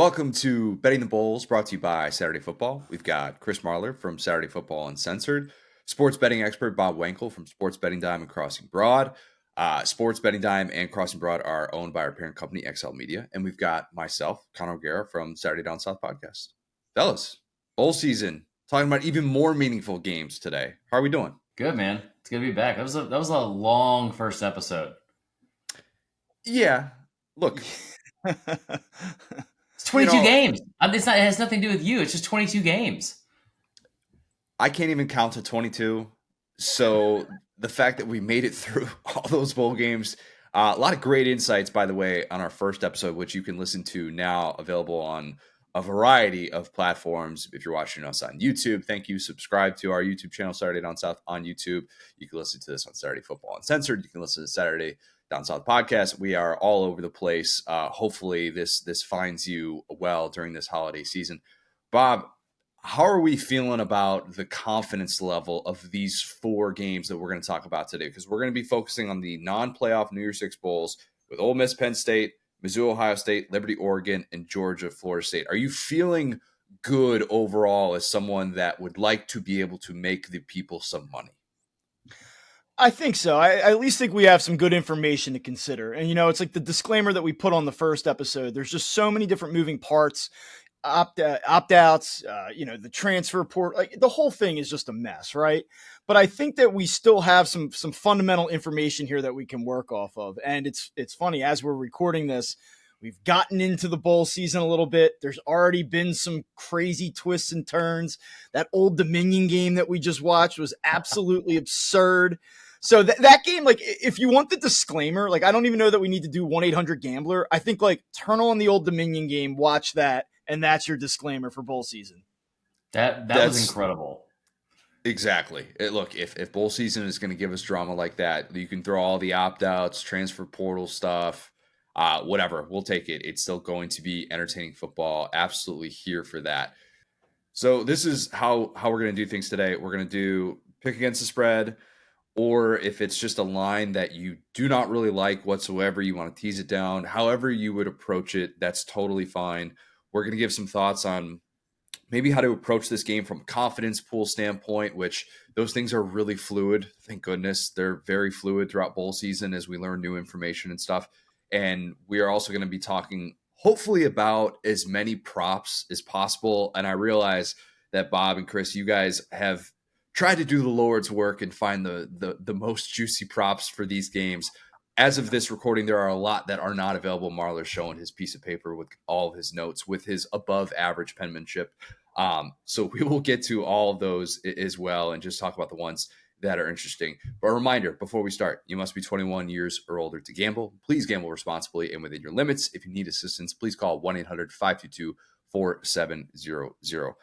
Welcome to Betting the Bowls, brought to you by Saturday Football. We've got Chris Marler from Saturday Football Uncensored, sports betting expert Bob Wankel from Sports Betting Dime and Crossing Broad. Sports Betting Dime and Crossing Broad are owned by our parent company, XL Media. And we've got myself, Conor O'Gara from Saturday Down South Podcast. Fellas, bowl season, talking about even more meaningful games today. How are we doing? Good, man. It's good to be back. That was a long first episode. Yeah, look. It's 22 games. It has nothing to do with you. It's just 22 games. I can't even count to 22. So the fact that we made it through all those bowl games, a lot of great insights, by the way, on our first episode, which you can listen to now, available on a variety of platforms. If you're watching us on YouTube, thank you. Subscribe to our YouTube channel, Saturday Down South on YouTube. You can listen to this on Saturday Football Uncensored. You can listen to Saturday Down South Podcast. We are all over the place. Hopefully this finds you well during this holiday season. Bob, how are we feeling about the confidence level of these four games that we're going to talk about today? Because we're going to be focusing on the non-playoff New Year's Six Bowls with Ole Miss-Penn State, Mizzou, Ohio State, Liberty, Oregon, and Georgia, Florida State. Are you feeling good overall as someone that would like to be able to make the people some money? I think so. I at least think we have some good information to consider. And, it's like the disclaimer that we put on the first episode. There's just so many different moving parts, opt-outs, the transfer port. Like, the whole thing is just a mess, right? But I think that we still have some fundamental information here that we can work off of. And it's funny, as we're recording this, we've gotten into the bowl season a little bit. There's already been some crazy twists and turns. That Old Dominion game that we just watched was absolutely absurd. So that game, like, if you want the disclaimer, like, I don't even know that we need to do 1-800-GAMBLER. I think, like, turn on the Old Dominion game, watch that, and that's your disclaimer for bowl season. That's was incredible. Exactly. Look, if bowl season is going to give us drama like that, you can throw all the opt-outs, transfer portal stuff, whatever. We'll take it. It's still going to be entertaining football. Absolutely here for that. So this is how we're going to do things today. We're going to do pick against the spread, or if it's just a line that you do not really like whatsoever, you want to tease it down. However you would approach it, that's totally fine. We're going to give some thoughts on maybe how to approach this game from a confidence pool standpoint, which those things are really fluid. Thank goodness. They're very fluid throughout bowl season as we learn new information and stuff. And we are also going to be talking hopefully about as many props as possible. And I realize that Bob and Chris, you guys have tried to do the Lord's work and find the most juicy props for these games. As of this recording, there are a lot that are not available. Marler's showing his piece of paper with all of his notes with his above average penmanship. So we will get to all of those as well and just talk about the ones that are interesting. But a reminder, before we start, you must be 21 years or older to gamble. Please gamble responsibly and within your limits. If you need assistance, please call 1-800-522-4700.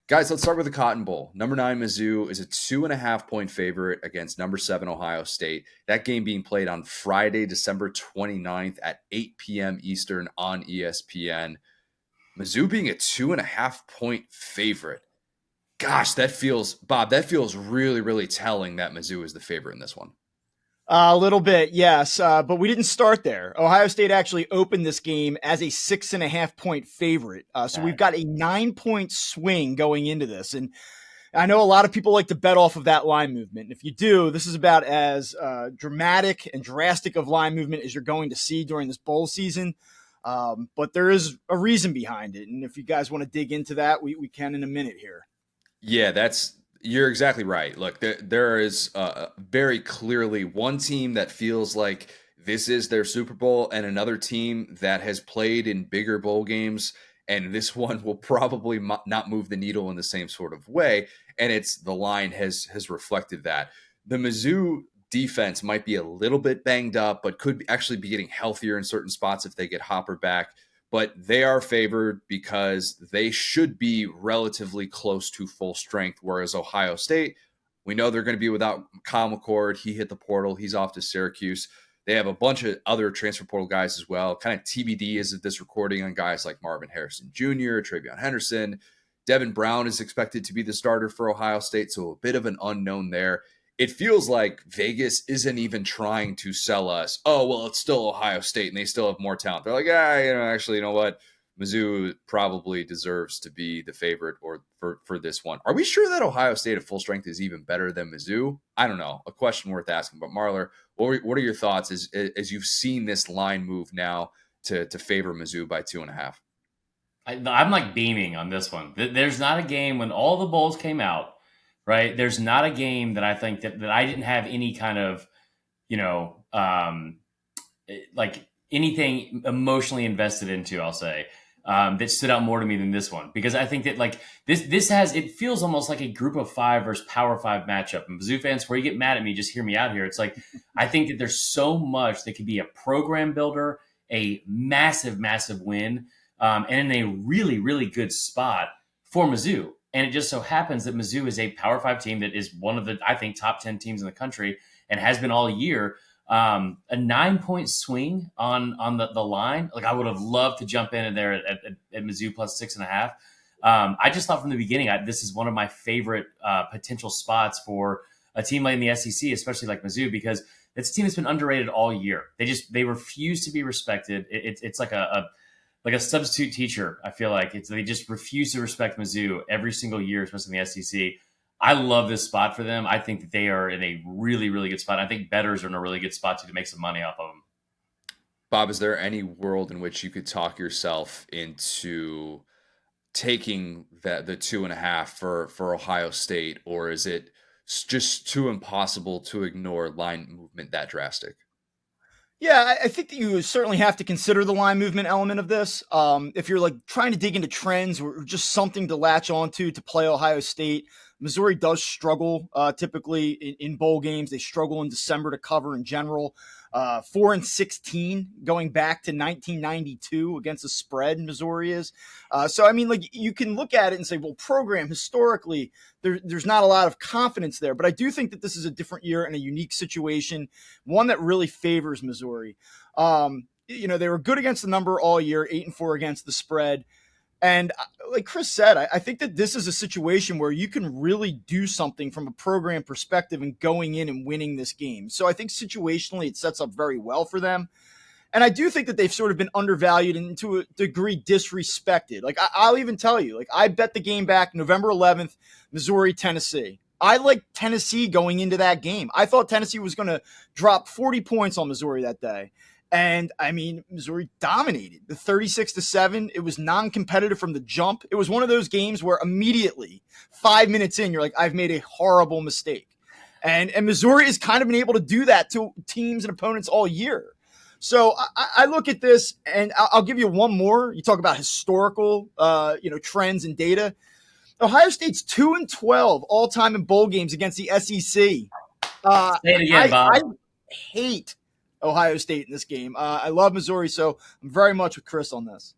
Guys, let's start with the Cotton Bowl. Number 9, Mizzou is a 2.5-point favorite against number 7, Ohio State. That game being played on Friday, December 29th at 8 p.m. Eastern on ESPN. Mizzou being a 2.5-point favorite. Gosh, Bob, that feels really, really telling that Mizzou is the favorite in this one. A little bit, yes, but we didn't start there. Ohio State actually opened this game as a 6.5-point favorite. So we've got a 9-point swing going into this. And I know a lot of people like to bet off of that line movement. And if you do, this is about as dramatic and drastic of line movement as you're going to see during this bowl season. But there is a reason behind it. And if you guys want to dig into that, we can in a minute here. Yeah, you're exactly right. Look, there is very clearly one team that feels like this is their Super Bowl and another team that has played in bigger bowl games, and this one will probably not move the needle in the same sort of way, and the line has reflected that. The Mizzou defense might be a little bit banged up, but could actually be getting healthier in certain spots if they get Hopper back. But they are favored because they should be relatively close to full strength, whereas Ohio State, we know they're going to be without Kyle McCord. He hit the portal. He's off to Syracuse. They have a bunch of other transfer portal guys as well. Kind of TBD is at this recording on guys like Marvin Harrison Jr., Travion Henderson. Devin Brown is expected to be the starter for Ohio State, so a bit of an unknown there. it feels like Vegas isn't even trying to sell us, oh, well, it's still Ohio State and they still have more talent. They're like, actually, you know what? Mizzou probably deserves to be the favorite or for this one. Are we sure that Ohio State at full strength is even better than Mizzou? I don't know. A question worth asking. But Marler, what are your thoughts as you've seen this line move now to favor Mizzou by 2.5? I'm like beaming on this one. There's not a game when all the bowls came out, right? There's not a game that I think that I didn't have any kind of, like anything emotionally invested into, I'll say, that stood out more to me than this one. Because I think that like it feels almost like a group of five versus power five matchup. And Mizzou fans, before you get mad at me, just hear me out here. It's like, I think that there's so much that could be a program builder, a massive, massive win, and in a really, really good spot for Mizzou. And it just so happens that Mizzou is a Power 5 team that is one of the, I think, top 10 teams in the country and has been all year. A 9-point swing on the line. Like, I would have loved to jump in there at Mizzou plus 6.5. I just thought from the beginning, this is one of my favorite potential spots for a team like in the SEC, especially like Mizzou, because it's a team that's been underrated all year. They refuse to be respected. It's like a substitute teacher. I feel like they just refuse to respect Mizzou every single year, especially in the SEC. I love this spot for them. I think that they are in a really, really good spot. I think bettors are in a really good spot to make some money off of them. Bob, is there any world in which you could talk yourself into taking the 2.5 for Ohio State, or is it just too impossible to ignore line movement that drastic? Yeah, I think that you certainly have to consider the line movement element of this. If you're like trying to dig into trends or just something to latch onto to play Ohio State, Missouri does struggle typically in bowl games. They struggle in December to cover in general. 4-16 going back to 1992 against the spread. Missouri is. So I mean, like, you can look at it and say, well, program historically, there's not a lot of confidence there. But I do think that this is a different year and a unique situation, one that really favors Missouri. They were good against the number all year, 8-4 against the spread. And like Chris said, I think that this is a situation where you can really do something from a program perspective and going in and winning this game. So I think situationally it sets up very well for them. And I do think that they've sort of been undervalued and to a degree disrespected. Like, I'll even tell you, like, I bet the game back November 11th, Missouri, Tennessee. I liked Tennessee going into that game. I thought Tennessee was going to drop 40 points on Missouri that day. And I mean, Missouri dominated the 36-7. It was non-competitive from the jump. It was one of those games where immediately 5 minutes in, you're like, I've made a horrible mistake. And Missouri has kind of been able to do that to teams and opponents all year. So I look at this, and I'll give you one more. You talk about historical, trends and data. Ohio State's 2-12 all time in bowl games against the SEC. Say it again, Bob. I hate Ohio State in this game. I love Missouri, so I'm very much with Chris on this.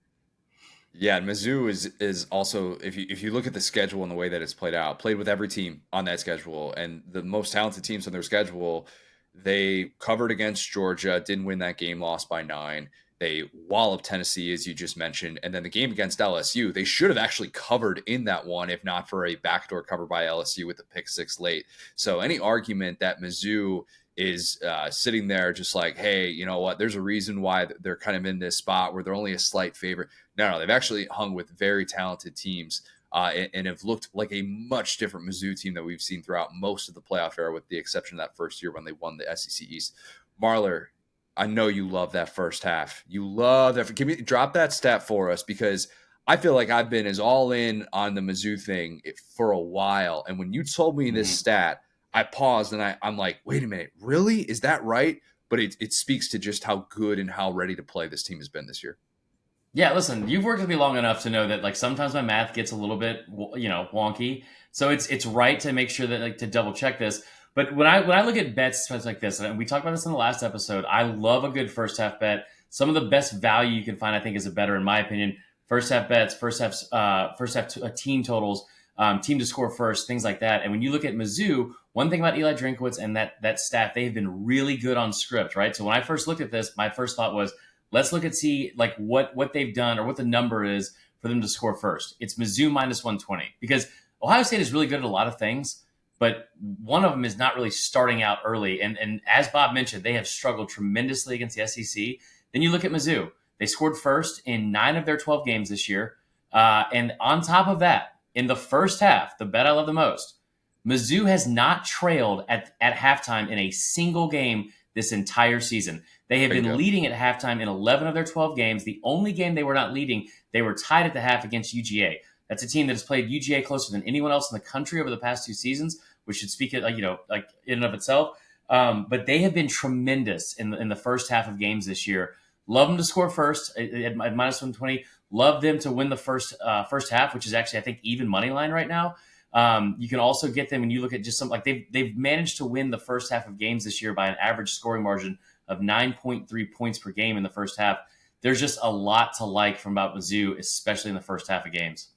Yeah, Mizzou is also, if you look at the schedule and the way that it's played with every team on that schedule, and the most talented teams on their schedule, they covered against Georgia, didn't win that game, lost by 9. They walloped Tennessee, as you just mentioned, and then the game against LSU, they should have actually covered in that one, if not for a backdoor cover by LSU with the pick 6 late. So any argument that Mizzou is sitting there just like, hey, you know what, there's a reason why they're kind of in this spot where they're only a slight favorite. No, they've actually hung with very talented teams and have looked like a much different Mizzou team that we've seen throughout most of the playoff era, with the exception of that first year when they won the SEC East. Marler, I know you love that first half. You love that. Can you drop that stat for us? Because I feel like I've been as all in on the Mizzou thing for a while. And when you told me this stat, I paused and I'm like, wait a minute, really? Is that right? But it speaks to just how good and how ready to play this team has been this year. Yeah, listen, you've worked with me long enough to know that like sometimes my math gets a little bit, wonky. So it's right to make sure that like to double check this. But when I look at bets like this, and we talked about this in the last episode, I love a good first half bet. Some of the best value you can find, I think, is a better, in my opinion. First half bets, first half team totals, team to score first, things like that. And when you look at Mizzou, one thing about Eli Drinkwitz and that staff, they've been really good on script, right? So when I first looked at this, my first thought was, let's look at see like what they've done or what the number is for them to score first. It's Mizzou minus 120, because Ohio State is really good at a lot of things, but one of them is not really starting out early. And as Bob mentioned, they have struggled tremendously against the SEC. Then you look at Mizzou. They scored first in 9 of their 12 games this year. And on top of that, in the first half, the bet I love the most, Mizzou has not trailed at halftime in a single game this entire season. They have been leading at halftime in 11 of their 12 games. The only game they were not leading, they were tied at the half against UGA. That's a team that has played UGA closer than anyone else in the country over the past 2 seasons, which should speak it, like in and of itself. But they have been tremendous in the first half of games this year. Love them to score first at minus 120. Love them to win the first half, which is actually, I think, even money line right now. You can also get them when you look at just they've managed to win the first half of games this year by an average scoring margin of 9.3 points per game in the first half. There's just a lot to like from about Mizzou, especially in the first half of games.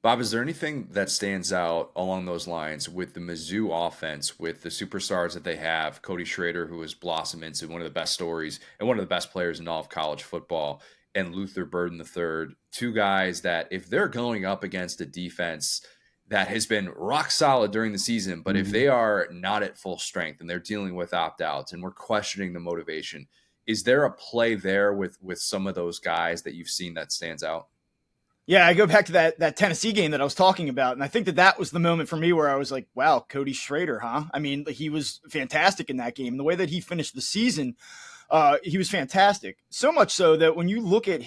Bob, is there anything that stands out along those lines with the Mizzou offense, with the superstars that they have, Cody Schrader, who has blossomed into one of the best stories and one of the best players in all of college football, and Luther Burden III, 2 guys that if they're going up against a defense that has been rock solid during the season, but if they are not at full strength and they're dealing with opt-outs and we're questioning the motivation, is there a play there with some of those guys that you've seen that stands out? Yeah, I go back to that Tennessee game that I was talking about, and I think that was the moment for me where I was like, wow, Cody Schrader, huh? I mean, he was fantastic in that game. And the way that he finished the season, he was fantastic. So much so that when you look at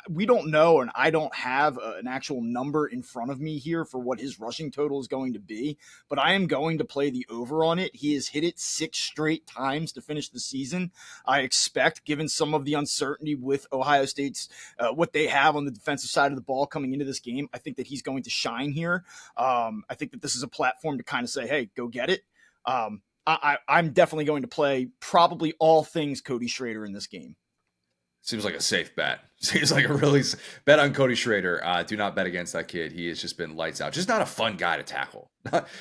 we don't know, and I don't have an actual number in front of me here for what his rushing total is going to be, but I am going to play the over on it. He has hit it 6 straight times to finish the season. I expect, given some of the uncertainty with Ohio State's, what they have on the defensive side of the ball coming into this game, I think that he's going to shine here. I think that this is a platform to kind of say, hey, go get it. I'm definitely going to play probably all things Cody Schrader in this game. Seems like a safe bet. Seems like a really bet on Cody Schrader. Do not bet against that kid. He has just been lights out. Just not a fun guy to tackle.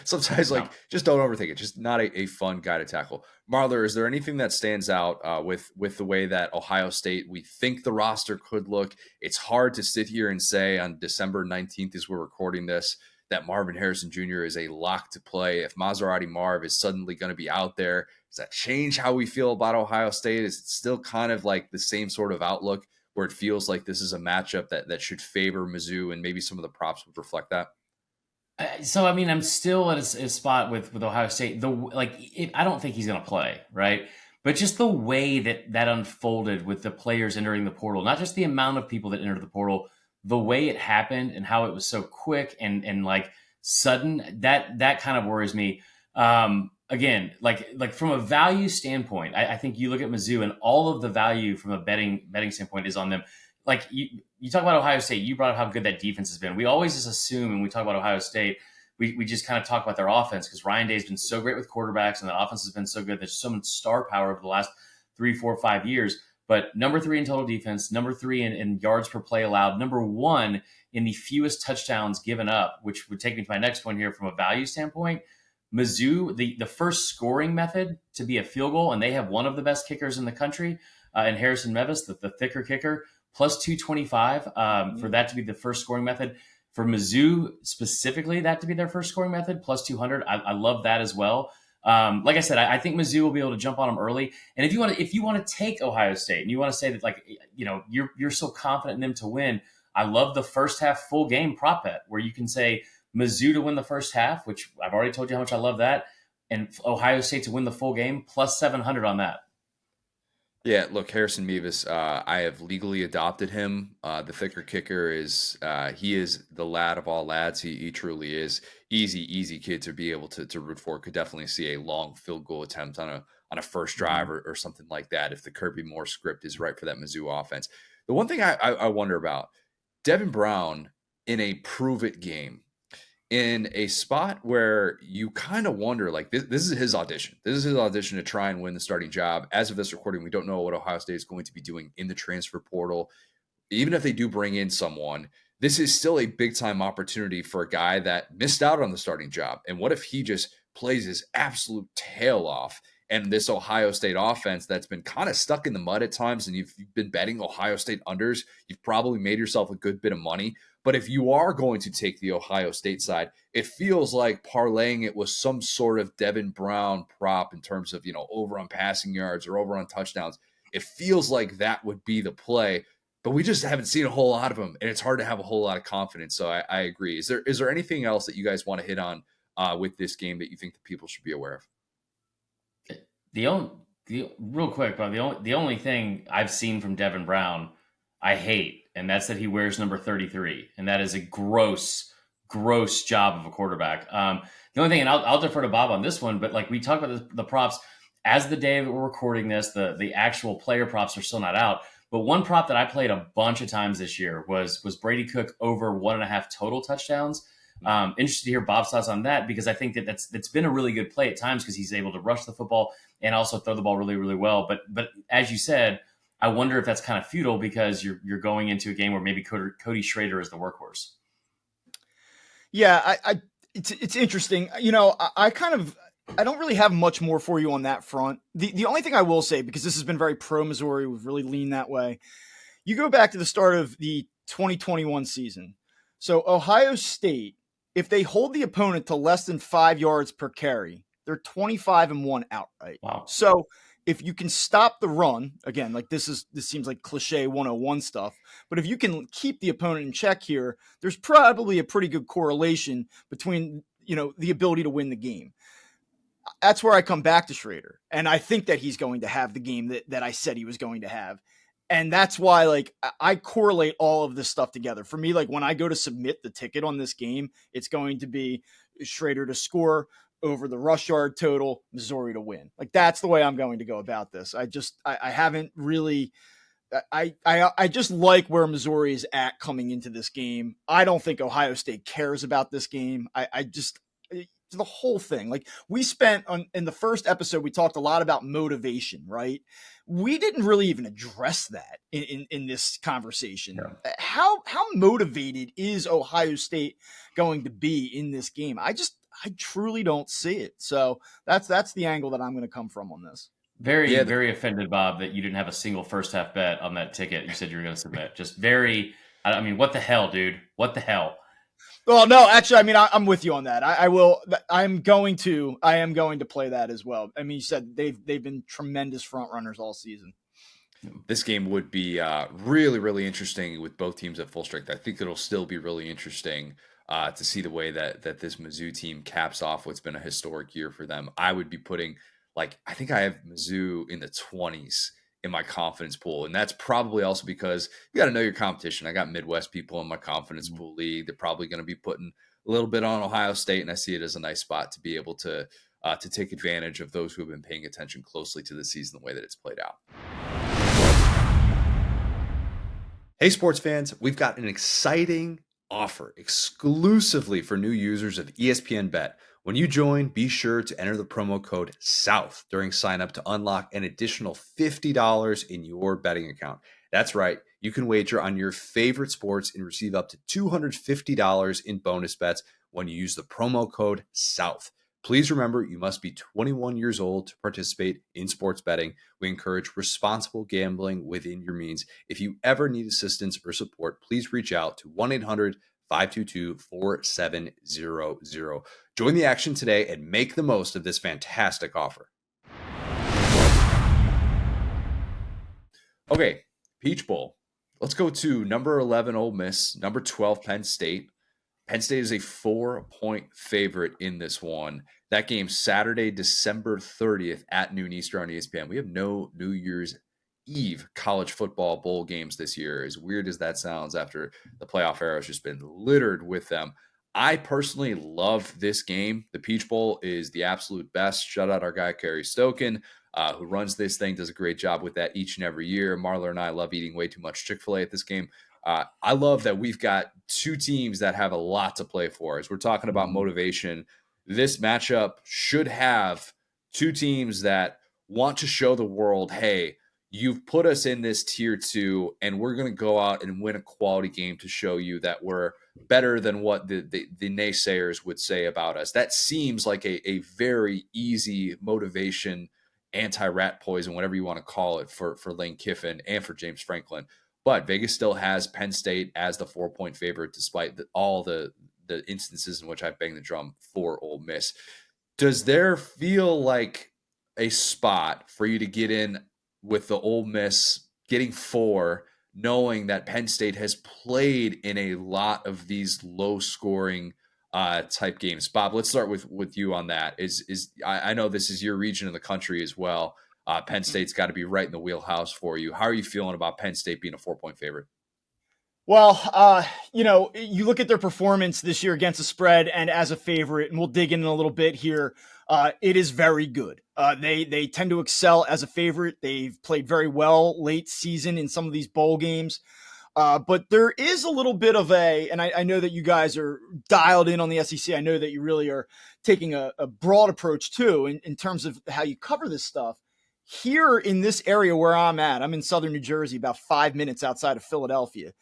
Sometimes, just don't overthink it. Just not a fun guy to tackle. Marler, is there anything that stands out with the way that Ohio State, we think the roster could look? It's hard to sit here and say on December 19th as we're recording this that Marvin Harrison Jr. is a lock to play. If Maserati Marv is suddenly going to be out there, does that change how we feel about Ohio State? Is it still kind of like the same sort of outlook where it feels like this is a matchup that should favor Mizzou, and maybe some of the props would reflect that? So, I mean, I'm still at a spot with Ohio State. I don't think he's going to play, right? But just the way that unfolded with the players entering the portal, not just the amount of people that entered the portal, the way it happened and how it was so quick and like sudden, that kind of worries me. Again, like from a value standpoint, I think you look at Mizzou and all of the value from a betting standpoint is on them. Like you talk about Ohio State, you brought up how good that defense has been. We always just assume when we talk about Ohio State, we just kind of talk about their offense because Ryan Day's been so great with quarterbacks and the offense has been so good. There's so much star power over the last 3, 4, 5 years. But number 3 in total defense, number 3 in yards per play allowed, number 1 in the fewest touchdowns given up, which would take me to my next point here from a value standpoint. Mizzou, the first scoring method to be a field goal, and they have one of the best kickers in the country, and Harrison Mevis, the thicker kicker, plus 225 for that to be the first scoring method. For Mizzou specifically, that to be their first scoring method, plus 200. I love that as well. Like I said, I think Mizzou will be able to jump on them early. And if you want to take Ohio State and you want to say that you're so confident in them to win, I love the first half full game prop bet where you can say Mizzou to win the first half, which I've already told you how much I love that, and Ohio State to win the full game plus 700 on that. Yeah, look, Harrison Mevis, I have legally adopted him. The thicker kicker he is the lad of all lads. He truly is. Easy kid to be able to root for. Could definitely see a long field goal attempt on a first drive or something like that if the Kirby Moore script is right for that Mizzou offense. The one thing I wonder about, Devin Brown in a prove-it game, in a spot where you kind of wonder, like, this is his audition. This is his audition to try and win the starting job. As of this recording, we don't know what Ohio State is going to be doing in the transfer portal. Even if they do bring in someone, this is still a big-time opportunity for a guy that missed out on the starting job. And what if he just plays his absolute tail off? And this Ohio State offense that's been kind of stuck in the mud at times, and you've been betting Ohio State unders, you've probably made yourself a good bit of money. But if you are going to take the Ohio State side, it feels like parlaying it with some sort of Devin Brown prop in terms of, over on passing yards or over on touchdowns. It feels like that would be the play, but we just haven't seen a whole lot of them, and it's hard to have a whole lot of confidence. So I agree. Is there anything else that you guys want to hit on with this game that you think that people should be aware of? Real quick, but the only thing I've seen from Devin Brown I hate, and that's that he wears number 33, and that is a gross job of a quarterback. The only thing, and I'll defer to Bob on this one, but like we talk about the props as the day that we're recording this, the actual player props are still not out. But one prop that I played a bunch of times this year was Brady Cook over 1.5 total touchdowns. Interested to hear Bob's thoughts on that, because I think that's been a really good play at times because he's able to rush the football and also throw the ball really, really well. But as you said, I wonder if that's kind of futile because you're going into a game where maybe Cody Schrader is the workhorse. Yeah, it's interesting. I don't really have much more for you on that front. The only thing I will say, because this has been very pro Missouri, we've really leaned that way. You go back to the start of the 2021 season. So Ohio State, if they hold the opponent to less than 5 yards per carry, they're 25-1 outright. Wow. So if you can stop the run, again, like this seems like cliche 101 stuff, but if you can keep the opponent in check here, there's probably a pretty good correlation between, the ability to win the game. That's where I come back to Schrader. And I think that he's going to have the game that I said he was going to have. And that's why, like, I correlate all of this stuff together. For me, like, when I go to submit the ticket on this game, it's going to be Schrader to score over the rush yard total, Missouri to win. Like, that's the way I'm going to go about this. I haven't really, I just like where Missouri is at coming into this game. I don't think Ohio State cares about this game. The whole thing, like we spent in the first episode, we talked a lot about motivation, right? We didn't really even address that in this conversation. Yeah. How motivated is Ohio State going to be in this game? I truly don't see it. So that's the angle that I'm going to come from on this. Very offended, Bob, that you didn't have a single first half bet on that ticket. You said you were going to submit. Just very, I mean, what the hell, dude? What the hell? Well, no, actually, I mean, I'm with you on that. I am going to play that as well. I mean, you said they've been tremendous front runners all season. This game would be really, really interesting with both teams at full strength. I think it'll still be really interesting to see the way that this Mizzou team caps off what's been a historic year for them. I would be putting, I think I have Mizzou in the 20s in my confidence pool. And that's probably also because you got to know your competition. I got Midwest people in my confidence pool league. They're probably going to be putting a little bit on Ohio State. And I see it as a nice spot to be able to take advantage of those who have been paying attention closely to the season, the way that it's played out. Hey, sports fans, we've got an exciting offer exclusively for new users of ESPN Bet. When you join, be sure to enter the promo code SOUTH during sign up to unlock an additional $50 in your betting account. That's right. You can wager on your favorite sports and receive up to $250 in bonus bets when you use the promo code SOUTH. Please remember, you must be 21 years old to participate in sports betting. We encourage responsible gambling within your means. If you ever need assistance or support, please reach out to 1-800-522-4700. Join the action today and make the most of this fantastic offer. Okay, Peach Bowl. Let's go to number 11 Ole Miss, number 12 Penn State. Penn State is a 4-point favorite in this one. That game Saturday, December 30th at noon Eastern on ESPN. We have no New Year's Eve college football bowl games this year, as weird as that sounds after the playoff era has just been littered with them. I personally love this game. The Peach Bowl is the absolute best. Shout out our guy, Kerry Stoken, who runs this thing, does a great job with that each and every year. Marla and I love eating way too much Chick-fil-A at this game. I love that we've got two teams that have a lot to play for. As we're talking about motivation, this matchup should have two teams that want to show the world, hey, you've put us in this tier 2, and we're going to go out and win a quality game to show you that we're better than what the naysayers would say about us. That seems like a very easy motivation, anti-rat poison, whatever you want to call it, for Lane Kiffin and for James Franklin. but Vegas still has Penn State as the 4-point favorite, despite all the instances in which I banged the drum for Ole Miss. Does there feel like a spot for you to get in with the Ole Miss getting 4, knowing that Penn State has played in a lot of these low scoring type games? Bob, let's start with you on that. I know this is your region of the country as well. Penn State's got to be right in the wheelhouse for you. How are you feeling about Penn State being a 4-point favorite? Well, you look at their performance this year against the spread and as a favorite, and we'll dig in a little bit here. It is very good. They tend to excel as a favorite. They've played very well late season in some of these bowl games. But there is a little bit of and I know that you guys are dialed in on the SEC. I know that you really are taking a broad approach too in terms of how you cover this stuff. Here in this area where I'm in southern New Jersey, about 5 minutes outside of Philadelphia.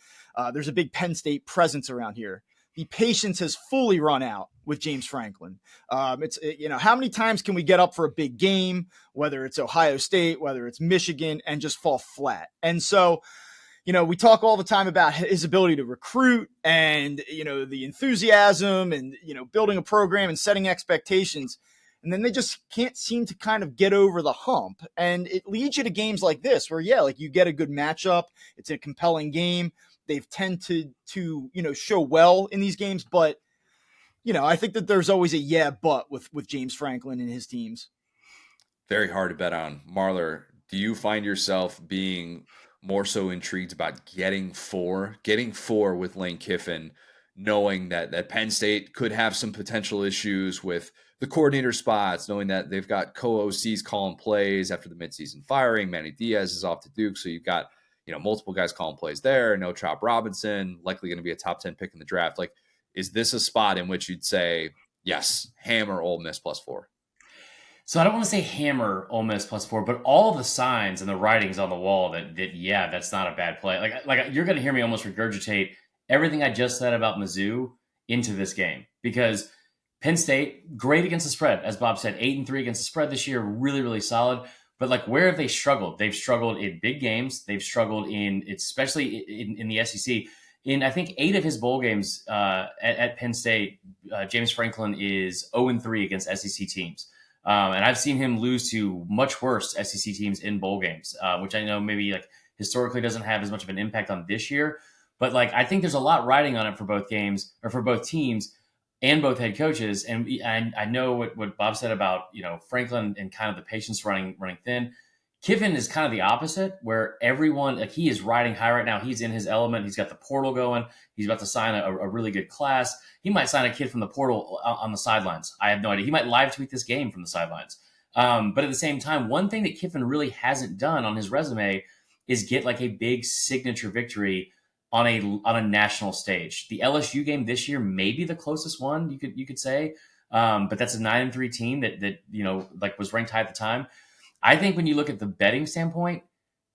There's a big Penn State presence around here. The patience has fully run out with James Franklin. How many times can we get up for a big game, whether it's Ohio State, whether it's Michigan, and just fall flat? And so, we talk all the time about his ability to recruit and, the enthusiasm and, building a program and setting expectations. And then they just can't seem to kind of get over the hump. And it leads you to games like this where, you get a good matchup. It's a compelling game. They've tend to show well in these games. But, I think that there's always a but with James Franklin and his teams. Very hard to bet on. Marler, do you find yourself being more so intrigued about getting 4 with Lane Kiffin, knowing that Penn State could have some potential issues with the coordinator spots, knowing that they've got co-OCs calling plays after the midseason firing? Manny Diaz is off to Duke, so you've got multiple guys calling plays there. No Chop Robinson, likely going to be a top 10 pick in the draft. Like, is this a spot in which you'd say, yes, hammer Ole Miss +4? So I don't want to say hammer Ole Miss +4, but all the signs and the writings on the wall that that's not a bad play. Like you're going to hear me almost regurgitate everything I just said about Mizzou into this game, because Penn State, great against the spread, as Bob said, 8-3 against the spread this year, really, really solid. But where have they struggled? They've struggled in big games. They've struggled especially in the SEC. In, I think, 8 of his bowl games at Penn State, James Franklin is 0-3 against SEC teams. And I've seen him lose to much worse SEC teams in bowl games, which I know maybe historically doesn't have as much of an impact on this year. But I think there's a lot riding on it for both games, or for both teams and both head coaches. And I know what Bob said about, Franklin and kind of the patience running thin. Kiffin is kind of the opposite, where everyone, he is riding high right now. He's in his element. He's got the portal going. He's about to sign a really good class. He might sign a kid from the portal on the sidelines. I have no idea. He might live tweet this game from the sidelines. But at the same time, one thing that Kiffin really hasn't done on his resume is get a big signature victory on a national stage. The LSU game this year may be the closest one you could say, but that's a 9-3 team that was ranked high at the time. I think when you look at the betting standpoint,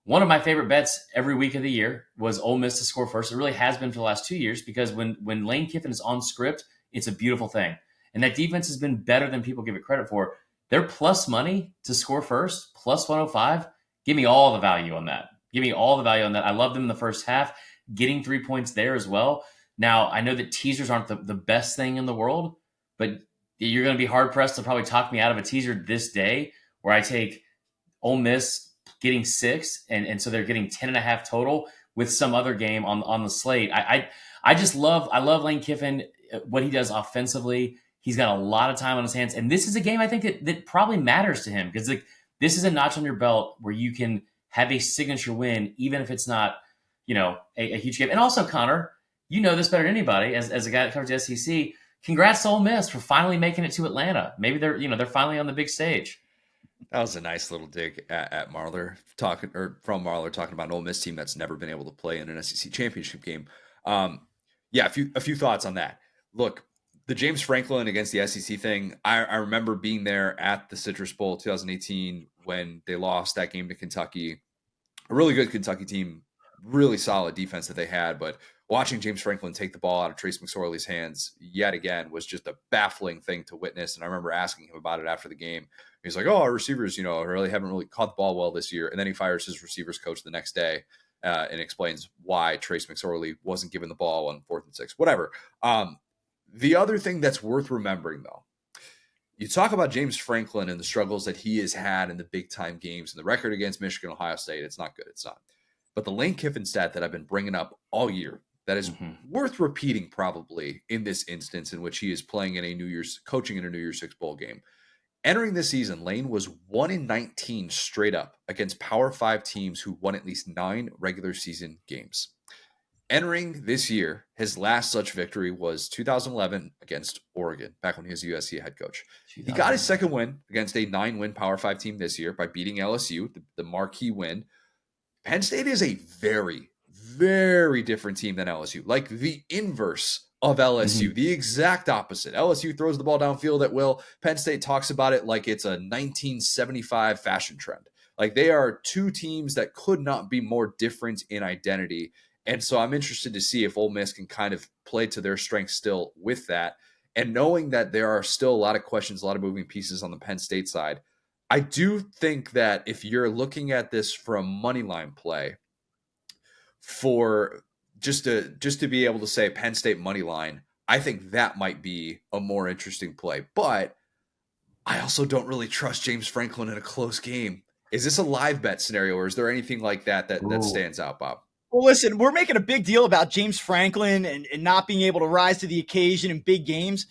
one of my favorite bets every week of the year was Ole Miss to score first. It really has been for the last 2 years, because when Lane Kiffin is on script, it's a beautiful thing. And that defense has been better than people give it credit for. They're plus money to score first, plus 105. Give me all the value on that. I love them in the first half, getting 3 points there as well. Now, I know that teasers aren't the best thing in the world, but you're going to be hard-pressed to probably talk me out of a teaser this day where I take Ole Miss getting 6, and so they're getting 10.5 total with some other game on the slate. I love Lane Kiffin, what he does offensively. He's got a lot of time on his hands, and this is a game I think that probably matters to him, because this is a notch on your belt where you can have a signature win, even if it's not a huge game. And also, Connor, you know this better than anybody as a guy that covers the SEC. Congrats to Ole Miss for finally making it to Atlanta. Maybe they're finally on the big stage. That was a nice little dig at Marler, talking about an Ole Miss team that's never been able to play in an SEC championship game. A few thoughts on that. Look, the James Franklin against the SEC thing, I remember being there at the Citrus Bowl 2018 when they lost that game to Kentucky. A really good Kentucky team, really solid defense that they had, but watching James Franklin take the ball out of Trace McSorley's hands yet again was just a baffling thing to witness. And I remember asking him about it after the game. He's like, our receivers, really haven't really caught the ball well this year. And then he fires his receivers coach the next day and explains why Trace McSorley wasn't given the ball on 4th and 6, whatever. The other thing that's worth remembering, though, you talk about James Franklin and the struggles that he has had in the big time games and the record against Michigan, Ohio State. It's not good. It's not. But the Lane Kiffin stat that I've been bringing up all year that is worth repeating probably in this instance in which he is playing in coaching in a New Year's Six bowl game. Entering this season, Lane was 1-19 straight up against Power 5 teams who won at least 9 regular season games. Entering this year, his last such victory was 2011 against Oregon, back when he was USC head coach. He got his second win against a 9-win Power 5 team this year by beating LSU, the marquee win. Penn State is a very, very different team than LSU, like the inverse of LSU, the exact opposite. LSU throws the ball downfield at will. Penn State talks about it like it's a 1975 fashion trend. Like they are two teams that could not be more different in identity. And so I'm interested to see if Ole Miss can kind of play to their strengths still with that. And knowing that there are still a lot of questions, a lot of moving pieces on the Penn State side, I do think that if you're looking at this from money line play, for just to be able to say Penn State money line, I think that might be a more interesting play. But I also don't really trust James Franklin in a close game. Is this a live bet scenario, or is there anything like that stands out, Bob? Well, listen, we're making a big deal about James Franklin and not being able to rise to the occasion in big games.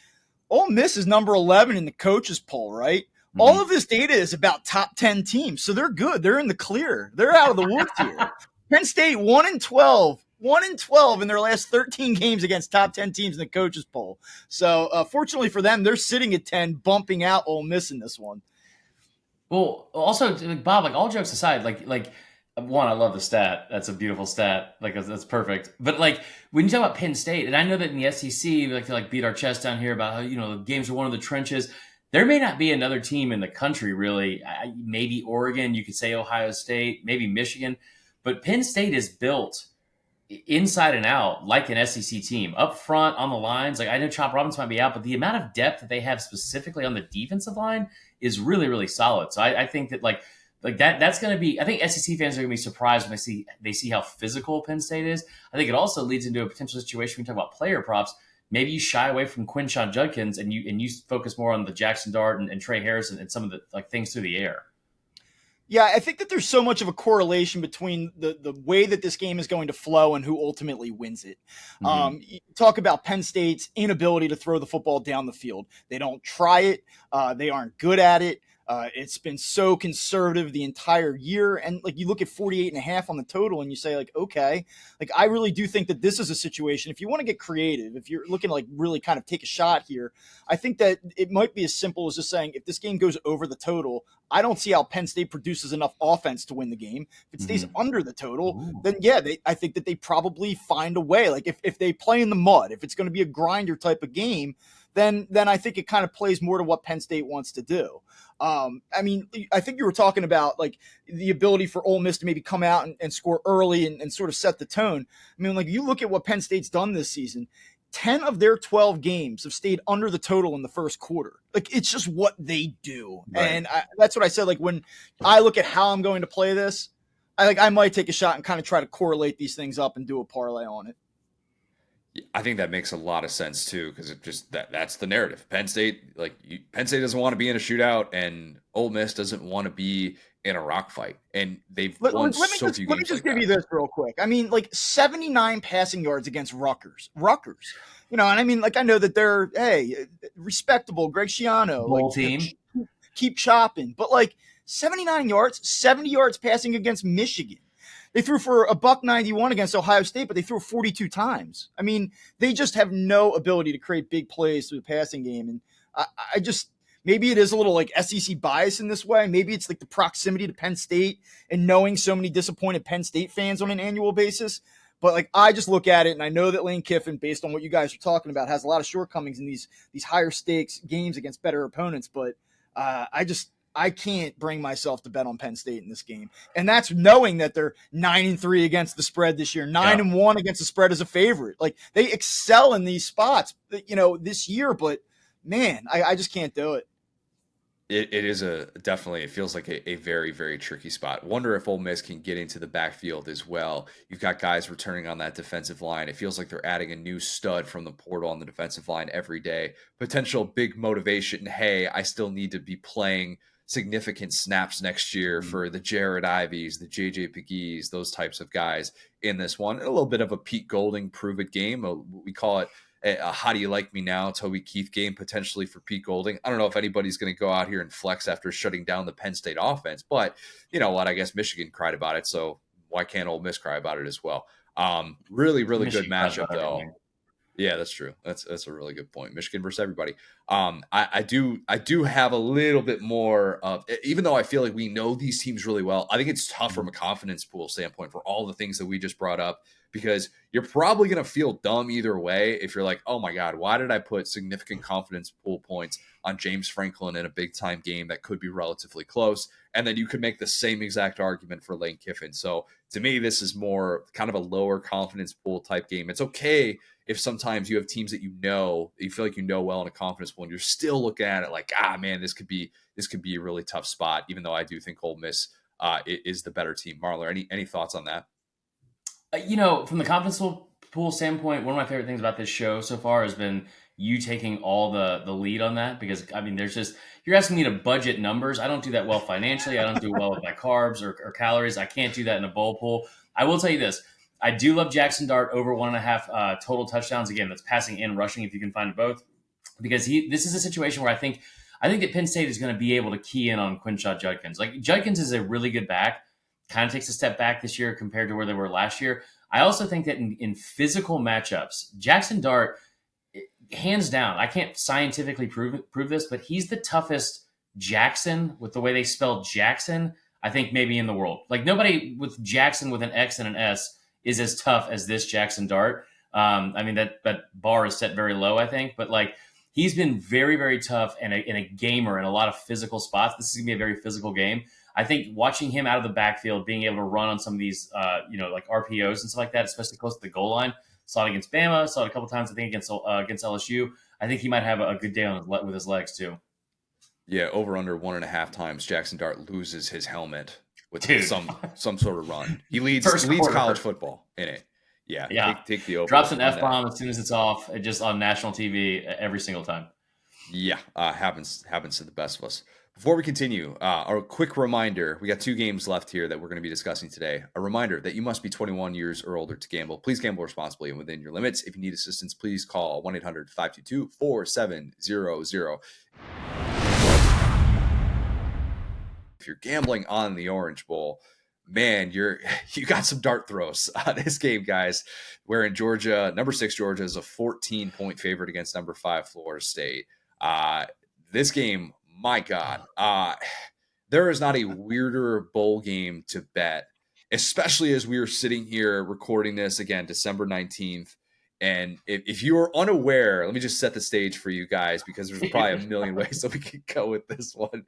Ole Miss is number 11 in the coaches poll, right? All of this data is about top 10 teams, so they're good. They're in the clear. They're out of the woods here. Penn State 1-12 in their last 13 games against top 10 teams in the coaches poll. So fortunately for them, they're sitting at 10, bumping out Ole Miss in this one. Well, also, Bob, like all jokes aside, like one, I love the stat. That's a beautiful stat. Like that's perfect. But like when you talk about Penn State, and I know that in the SEC, we like to beat our chest down here about how the games are one of the trenches. There may not be another team in the country, really. Maybe Oregon, you could say Ohio State, maybe Michigan. But Penn State is built inside and out like an SEC team. Up front, on the lines, like I know Chop Robinson might be out, but the amount of depth that they have specifically on the defensive line is really, really solid. So I think that like that's going to be – I think SEC fans are going to be surprised when they see how physical Penn State is. I think it also leads into a potential situation when you talk about player props. Maybe you shy away from Quinshon Judkins and you focus more on the Jackson Dart and Trey Harrison and some of the things through the air. Yeah, I think that there's so much of a correlation between the way that this game is going to flow and who ultimately wins it. You talk about Penn State's inability to throw the football down the field. They don't try it. They aren't good at it. It's been so conservative the entire year. And like you look at 48.5 on the total and you say like, okay, like I really do think that this is a situation. If you want to get creative, if you're looking to like really kind of take a shot here, I think that it might be as simple as just saying, if this game goes over the total, I don't see how Penn State produces enough offense to win the game. If it stays under the total, then yeah, I think that they probably find a way. Like if they play in the mud, if it's going to be a grinder type of game, then I think it kind of plays more to what Penn State wants to do. I mean, I think you were talking about like the ability for Ole Miss to maybe come out and score early and sort of set the tone. I mean, like you look at what Penn State's done this season, 10 of their 12 games have stayed under the total in the first quarter. Like it's just what they do. Right. And that's what I said. Like when I look at how I'm going to play this, I might take a shot and kind of try to correlate these things up and do a parlay on it. I think that makes a lot of sense too, because it just that's the narrative. Penn State doesn't want to be in a shootout, and Ole Miss doesn't want to be in a rock fight, and they've won so few games. Let me just give you this real quick. I mean, like 79 passing yards against Rutgers. And I mean, like I know that they're respectable. Greg Schiano, whole team, keep chopping, but like 79 yards, 70 yards passing against Michigan. They threw for $191 against Ohio State, but they threw 42 times. I mean, they just have no ability to create big plays through the passing game. And I just maybe it is a little like SEC bias in this way. Maybe it's like the proximity to Penn State and knowing so many disappointed Penn State fans on an annual basis. But like I just look at it and I know that Lane Kiffin, based on what you guys are talking about, has a lot of shortcomings in these higher stakes games against better opponents. But I can't bring myself to bet on Penn State in this game. And that's knowing that they're 9-3 against the spread this year, 9-1 against the spread as a favorite. Like they excel in these spots, this year, but man, I just can't do it. It is definitely, it feels like a very, very tricky spot. Wonder if Ole Miss can get into the backfield as well. You've got guys returning on that defensive line. It feels like they're adding a new stud from the portal on the defensive line every day. Potential big motivation. Hey, I still need to be playing significant snaps next year for the Jared Ivies, the JJ McGee's, those types of guys in this one. A little bit of a Pete Golding prove it game. We call it a how do you like me now Toby Keith game potentially for Pete Golding. I don't know if anybody's going to go out here and flex after shutting down the Penn State offense, but you know what? I guess Michigan cried about it, so why can't Ole Miss cry about it as well? Really, really Michigan good matchup though. everything. Yeah, that's true. That's a really good point. Michigan versus everybody. I do have a little bit more of, even though I feel like we know these teams really well, I think it's tough from a confidence pool standpoint for all the things that we just brought up, because you're probably going to feel dumb either way if you're like, oh my God, why did I put significant confidence pool points on James Franklin in a big time game that could be relatively close? And then you could make the same exact argument for Lane Kiffin. So to me, this is more kind of a lower confidence pool type game. It's okay if sometimes you have teams that you feel like you know well in a confidence pool, and you're still looking at it like, man, this could be a really tough spot, even though I do think Ole Miss is the better team. Marler, any thoughts on that? From the confidence pool standpoint, one of my favorite things about this show so far has been you taking all the lead on that, because I mean, you're asking me to budget numbers. I don't do that well financially. I don't do well with my carbs or calories. I can't do that in a bowl pool. I will tell you this. I do love Jackson Dart over 1.5 total touchdowns. Again, that's passing and rushing if you can find both, because this is a situation where I think that Penn State is going to be able to key in on Quinshaw Judkins. Like, Judkins is a really good back, kind of takes a step back this year compared to where they were last year. I also think that in physical matchups, Jackson Dart, hands down, I can't scientifically prove this, but he's the toughest Jackson, with the way they spell Jackson, I think maybe in the world. Like, nobody with Jackson with an X and an S is as tough as this Jackson Dart. I mean, that bar is set very low, I think, but like, he's been very, very tough and a gamer in a lot of physical spots. This is gonna be a very physical game. I think watching him out of the backfield, being able to run on some of these, like RPOs and stuff like that, especially close to the goal line. Saw it against Bama. Saw it a couple times, I think, against LSU. I think he might have a good day with his legs too. Yeah, over under 1.5 times Jackson Dart loses his helmet with some sort of run. He leads college football in it. Yeah. Take the over. Drops an F-bomb as soon as it's off, just on national TV every single time. Yeah, happens to the best of us. Before we continue, a quick reminder, we got 2 games left here that we're going to be discussing today. A reminder that you must be 21 years or older to gamble. Please gamble responsibly and within your limits. If you need assistance, please call 1-800-522-4700. If you're gambling on the Orange Bowl, man, you got some dart throws on this game, guys. Where in Georgia, number 6 Georgia is a 14-point favorite against number 5 Florida State. This game, my God, there is not a weirder bowl game to bet, especially as we are sitting here recording this again, December 19th. And if you are unaware, let me just set the stage for you guys, because there's probably a million ways that we could go with this one.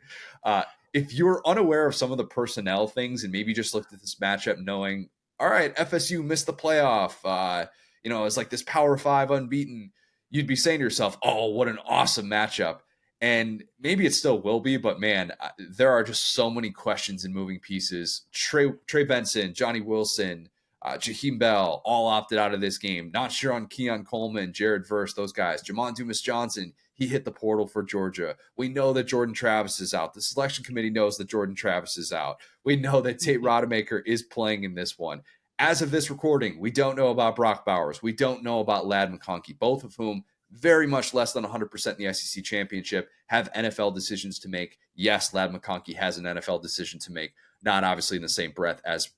If you're unaware of some of the personnel things and maybe just looked at this matchup knowing, all right, FSU missed the playoff, it's like this Power 5 unbeaten, you'd be saying to yourself, oh, what an awesome matchup. And maybe it still will be, but man, there are just so many questions and moving pieces. Trey Benson, Johnny Wilson, Jaheim Bell, all opted out of this game. Not sure on Keon Coleman, Jared Verse, those guys. Jamon Dumas-Johnson, he hit the portal for Georgia. We know that Jordan Travis is out. The selection committee knows that Jordan Travis is out. We know that Tate Rodemaker is playing in this one. As of this recording, we don't know about Brock Bowers. We don't know about Ladd McConkey, both of whom very much less than 100% in the SEC championship, have NFL decisions to make. Yes, Ladd McConkey has an NFL decision to make, not obviously in the same breath as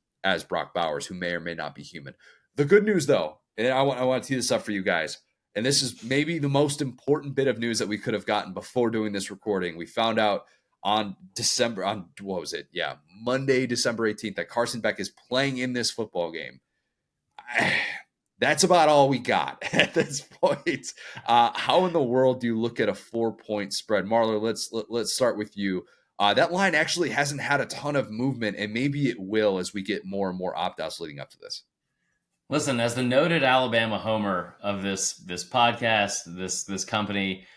Brock Bowers, who may or may not be human. The good news, though, and I want to tee this up for you guys, and this is maybe the most important bit of news that we could have gotten before doing this recording. We found out on Monday, December 18th, that Carson Beck is playing in this football game. That's about all we got at this point. How in the world do you look at a 4-point spread? Marler, let's start with you. That line actually hasn't had a ton of movement, and maybe it will as we get more and more opt-outs leading up to this. Listen, as the noted Alabama homer of this podcast, this company,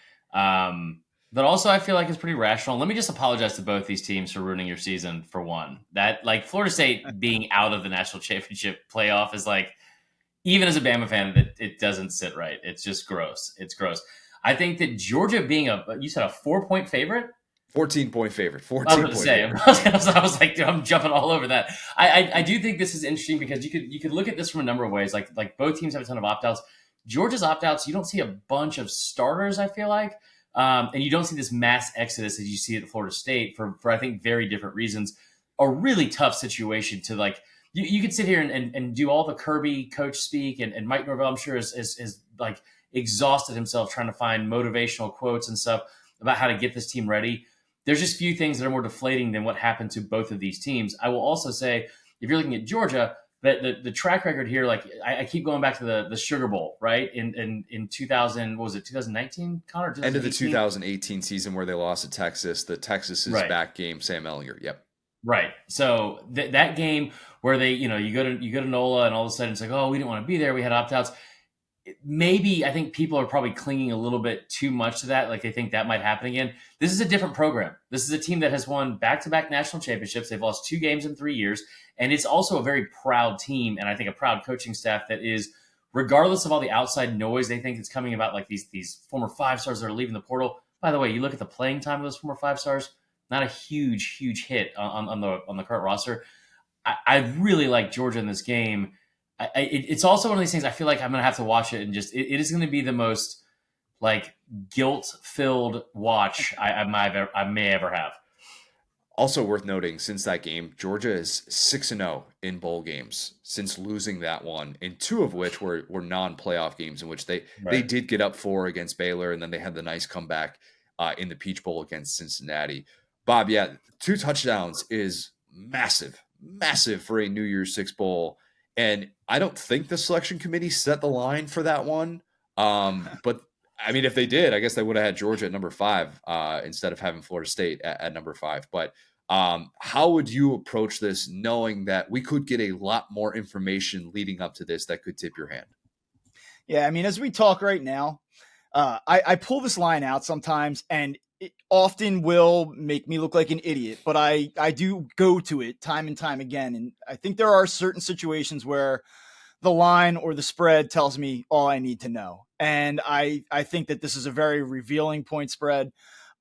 But also, I feel like it's pretty rational. Let me just apologize to both these teams for ruining your season. For one, that like Florida State being out of the national championship playoff is like, even as a Bama fan, it doesn't sit right. It's just gross. It's gross. I think that Georgia being you said a 4-point favorite. 14-point favorite. I was 14 going to point say, favorite. I was like, dude, I'm jumping all over that. I do think this is interesting because you could look at this from a number of ways. Like both teams have a ton of opt outs. Georgia's opt outs, you don't see a bunch of starters. I feel like, and you don't see this mass exodus as you see at Florida State for I think very different reasons. A really tough situation to like. You could sit here and do all the Kirby coach speak, and Mike Norvell, I'm sure, is like exhausted himself trying to find motivational quotes and stuff about how to get this team ready. There's just few things that are more deflating than what happened to both of these teams. I will also say, if you're looking at Georgia, that the track record here, like I keep going back to the Sugar Bowl, right? In 2000, what was it, 2019, Connor? End of the 2018 season where they lost to Texas, the Texas's Right. back game, Sam Ehlinger. Yep. Right. So that game where they, you go to NOLA and all of a sudden it's like, oh, we didn't want to be there. We had opt outs. Maybe I think people are probably clinging a little bit too much to that. Like they think that might happen again. This is a different program. This is a team that has won back-to-back national championships. They've lost 2 games in 3 years. And it's also a very proud team. And I think a proud coaching staff that is, regardless of all the outside noise they think is coming about, like these former 5-stars that are leaving the portal. By the way, you look at the playing time of those former 5-stars, not a huge hit on the current roster. I really like Georgia in this game. It's also one of these things I feel like I'm going to have to watch it and just it is going to be the most like guilt-filled watch I may ever have. Also worth noting, since that game, Georgia is 6-0 in bowl games since losing that one, and 2 of which were non-playoff games in which they did get up 4 against Baylor, and then they had the nice comeback in the Peach Bowl against Cincinnati. Bob, yeah, 2 touchdowns is massive for a New Year's Six bowl. And I don't think the selection committee set the line for that one. But I mean, if they did, I guess they would have had Georgia at number 5 instead of having Florida State at number 5. But how would you approach this knowing that we could get a lot more information leading up to this that could tip your hand? Yeah, I mean, as we talk right now, I pull this line out sometimes, and it often will make me look like an idiot, but I do go to it time and time again. And I think there are certain situations where the line or the spread tells me all I need to know. And I think that this is a very revealing point spread.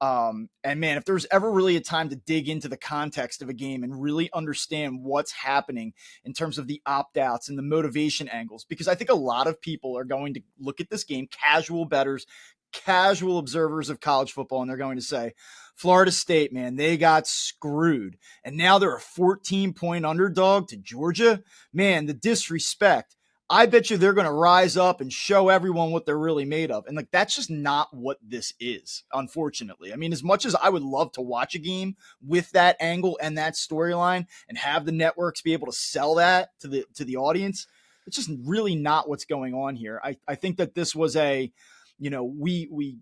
And man, if there's ever really a time to dig into the context of a game and really understand what's happening in terms of the opt-outs and the motivation angles, because I think a lot of people are going to look at this game, casual bettors, casual observers of college football, and they're going to say, Florida State, man, they got screwed. And now they're a 14-point underdog to Georgia. Man, the disrespect. I bet you they're going to rise up and show everyone what they're really made of. And like, that's just not what this is, unfortunately. I mean, as much as I would love to watch a game with that angle and that storyline and have the networks be able to sell that to the audience, it's just really not what's going on here. I think that this was we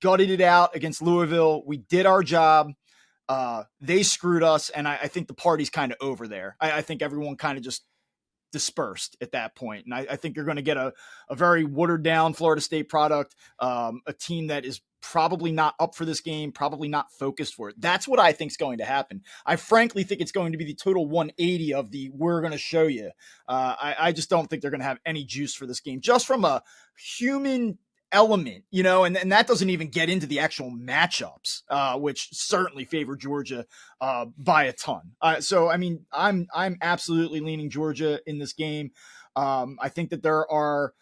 gutted it out against Louisville. We did our job. They screwed us. And I think the party's kind of over there. I think everyone kind of just dispersed at that point. And I think you're going to get a very watered down Florida State product, a team that is probably not up for this game, probably not focused for it. That's what I think is going to happen. I frankly think it's going to be the total 180 of the we're going to show you. I just don't think they're going to have any juice for this game, just from a human element, and that doesn't even get into the actual matchups, which certainly favor Georgia by a ton. So, I mean, I'm absolutely leaning Georgia in this game. I think that there are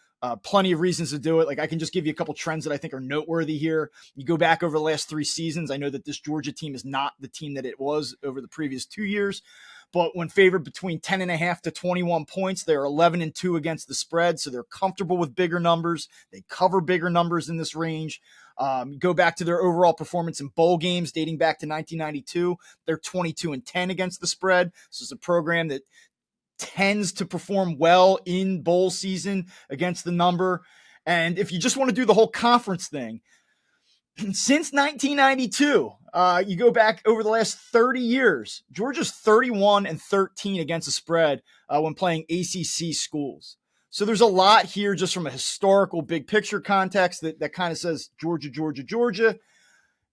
plenty of reasons to do it. Like, I can just give you a couple trends that I think are noteworthy here. You go back over the last 3 seasons. I know that this Georgia team is not the team that it was over the previous 2 years. But when favored between 10.5 to 21 points, they're 11-2 against the spread. So they're comfortable with bigger numbers. They cover bigger numbers in this range. Go back to their overall performance in bowl games dating back to 1992. They're 22-10 against the spread. So it's a program that tends to perform well in bowl season against the number. And if you just want to do the whole conference thing, since 1992, you go back over the last 30 years, Georgia's 31-13 against the spread when playing ACC schools. So there's a lot here just from a historical big picture context that kind of says Georgia.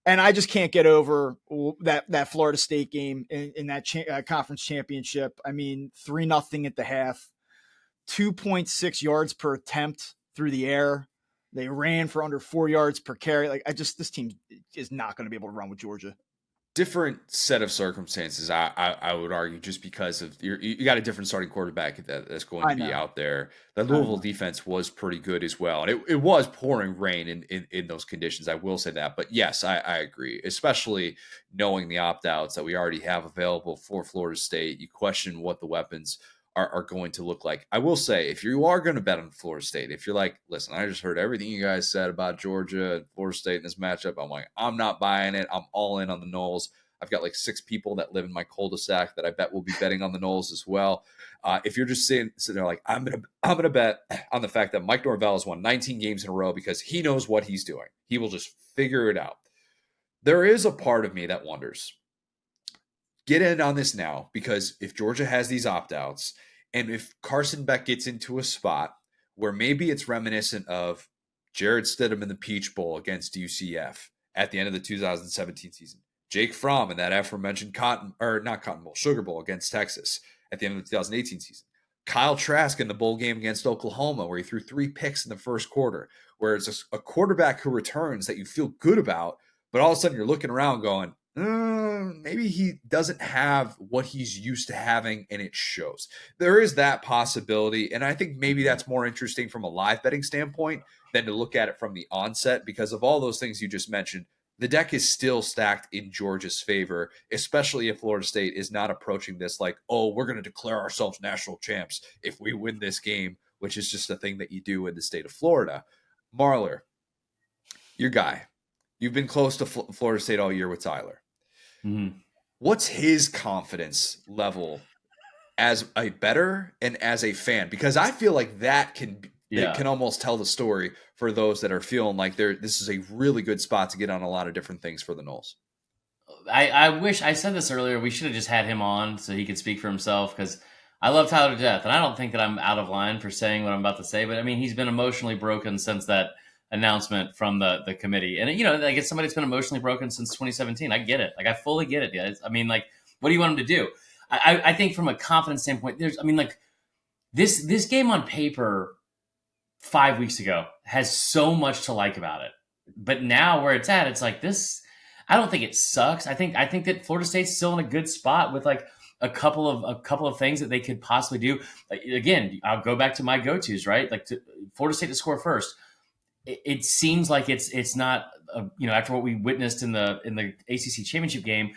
And I just can't get over that Florida State game in that conference championship. I mean, 3-0 at the half, 2.6 yards per attempt through the air. They ran for under 4 yards per carry. Like, this team is not going to be able to run with Georgia. Different set of circumstances, I would argue, just because of you got a different starting quarterback that's going to be out there. The Louisville defense was pretty good as well, and it was pouring rain in those conditions. I will say that, but yes, I agree, especially knowing the opt-outs that we already have available for Florida State. You question what the weapons are going to look like. I will say, if you are going to bet on Florida State, if you're like, listen, I just heard everything you guys said about Georgia and Florida State in this matchup, I'm like, I'm not buying it. I'm all in on the Noles. I've got like 6 people that live in my cul-de-sac that I bet will be betting on the Noles as well. If you're just sitting there like, I'm gonna bet on the fact that Mike Norvell has won 19 games in a row because he knows what he's doing. He will just figure it out. There is a part of me that wonders, get in on this now, because if Georgia has these opt-outs and if Carson Beck gets into a spot where maybe it's reminiscent of Jared Stidham in the Peach Bowl against UCF at the end of the 2017 season, Jake Fromm in that aforementioned Sugar Bowl against Texas at the end of the 2018 season, Kyle Trask in the bowl game against Oklahoma where he threw 3 picks in the first quarter, where it's a quarterback who returns that you feel good about, but all of a sudden you're looking around going, maybe he doesn't have what he's used to having, and it shows. There is that possibility, and I think maybe that's more interesting from a live betting standpoint than to look at it from the onset, because of all those things you just mentioned. The deck is still stacked in Georgia's favor, especially if Florida State is not approaching this like, oh, we're going to declare ourselves national champs if we win this game, which is just a thing that you do in the state of Florida. Marler, your guy. You've been close to Florida State all year with Tyler. Mm-hmm. What's his confidence level as a bettor and as a fan? Because I feel like that can almost tell the story for those that are feeling like this is a really good spot to get on a lot of different things for the Noles. I wish I said this earlier. We should have just had him on so he could speak for himself, because I love Tyler to death, and I don't think that I'm out of line for saying what I'm about to say. But I mean, he's been emotionally broken since that announcement from the committee. And, like, it's somebody that's been emotionally broken since 2017. I get it. Like, I fully get it, guys. I mean, like, what do you want him to do? I think from a confidence standpoint, this game on paper 5 weeks ago has so much to like about it. But now where it's at, it's like this, I don't think it sucks. I think that Florida State's still in a good spot with like a couple of things that they could possibly do. Like, again, I'll go back to my go-tos, right? Like, Florida State to score first. It seems like it's not after what we witnessed in the ACC championship game,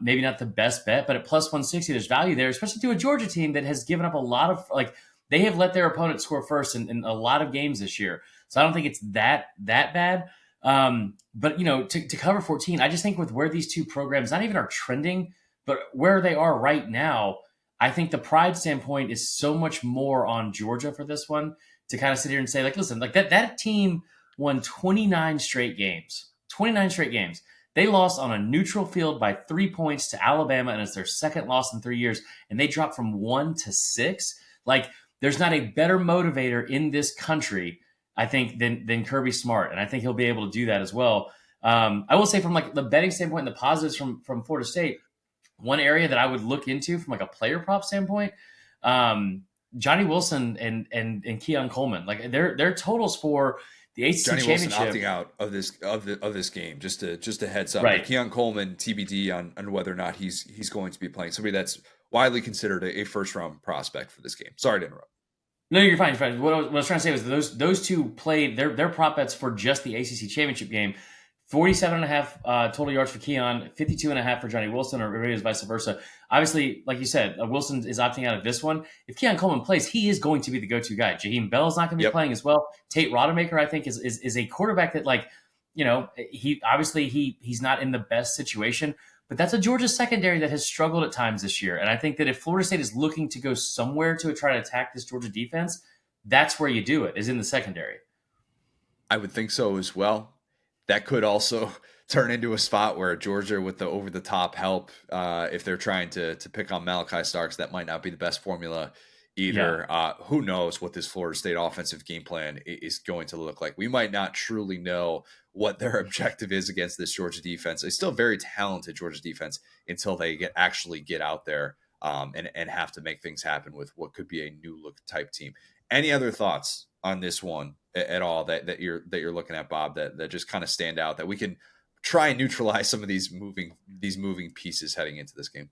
maybe not the best bet, but at plus 160 there's value there, especially to a Georgia team that has given up a lot of, like, they have let their opponent score first in a lot of games this year. So I don't think it's that bad. But to cover 14, I just think with where these two programs not even are trending, but where they are right now, I think the pride standpoint is so much more on Georgia for this one, to kind of sit here and say, like, listen, like that team won 29 straight games. 29 straight games. They lost on a neutral field by 3 points to Alabama, and it's their second loss in 3 years. And they dropped from 1 to 6. Like, there's not a better motivator in this country, I think, than Kirby Smart. And I think he'll be able to do that as well. I will say, from like the betting standpoint and the positives from Florida State, one area that I would look into from like a player prop standpoint, Johnny Wilson and Keon Coleman, like their totals for the ACC Johnny championship. Wilson opting out of this game. Just a heads up. Right. But Keon Coleman TBD on whether or not he's going to be playing. Somebody that's widely considered a first round prospect for this game. Sorry to interrupt. No, you're fine. You're fine. What I was trying to say was those two played their prop bets for just the ACC championship game. 47.5 total yards for Keon, 52.5 for Johnny Wilson, or maybe it was vice versa. Obviously, like you said, Wilson is opting out of this one. If Keon Coleman plays, he is going to be the go-to guy. Jaheim Bell's not going to be playing as well. Tate Rodemaker, I think, is a quarterback that, like, he's not in the best situation, but that's a Georgia secondary that has struggled at times this year. And I think that if Florida State is looking to go somewhere to try to attack this Georgia defense, that's where you do it, is in the secondary. I would think so as well. That could also turn into a spot where Georgia, with the over-the-top help, if they're trying to pick on Malachi Starks, that might not be the best formula either. Who knows what this Florida State offensive game plan is going to look like? We might not truly know what their objective is against this Georgia defense. It's still very talented Georgia defense until they actually get out there and have to make things happen with what could be a new look type team. Any other thoughts on this one at all that you're looking at, Bob, that just kind of stand out that we can try and neutralize some of these moving pieces heading into this game?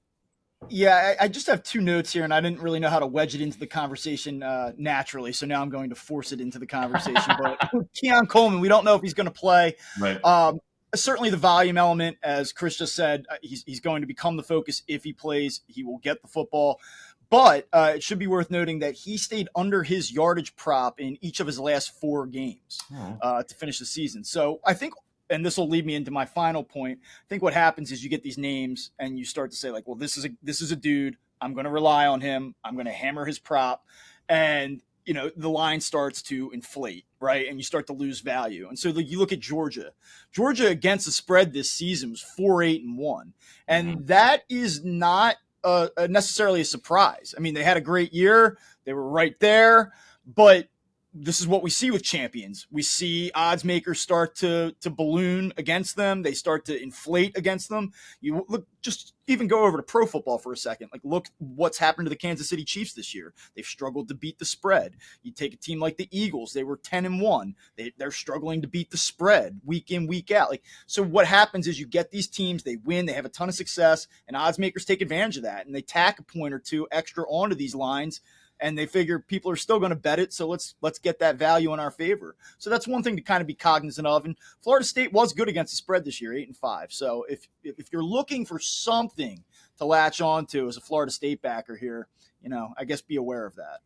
Yeah, I just have two notes here, and I didn't really know how to wedge it into the conversation naturally, so now I'm going to force it into the conversation. But Keon Coleman, we don't know if he's going to play. Right. Certainly the volume element, as Chris just said, he's going to become the focus. If he plays, he will get the football. But it should be worth noting that he stayed under his yardage prop in each of his last 4 games to finish the season. So I think, and this will lead me into my final point, I think what happens is you get these names and you start to say, like, well, this is a dude. I'm going to rely on him. I'm going to hammer his prop. And, the line starts to inflate, right? And you start to lose value. And so you look at Georgia. Georgia against the spread this season was 4-8-1. And that is not necessarily a surprise. I mean, they had a great year. They were right there. But this is what we see with champions. We see odds makers start to balloon against them. They start to inflate against them. You look, just even go over to pro football for a second. Like, look what's happened to the Kansas City Chiefs this year. They've struggled to beat the spread. You take a team like the Eagles. They were 10-1. They're struggling to beat the spread week in, week out. So what happens is you get these teams, they win, they have a ton of success, and odds makers take advantage of that. And they tack a point or two extra onto these lines, and they figure people are still going to bet it, so let's get that value in our favor. So that's one thing to kind of be cognizant of. And Florida State was good against the spread this year, 8-5. So if you're looking for something to latch on to as a Florida State backer here, I guess be aware of that.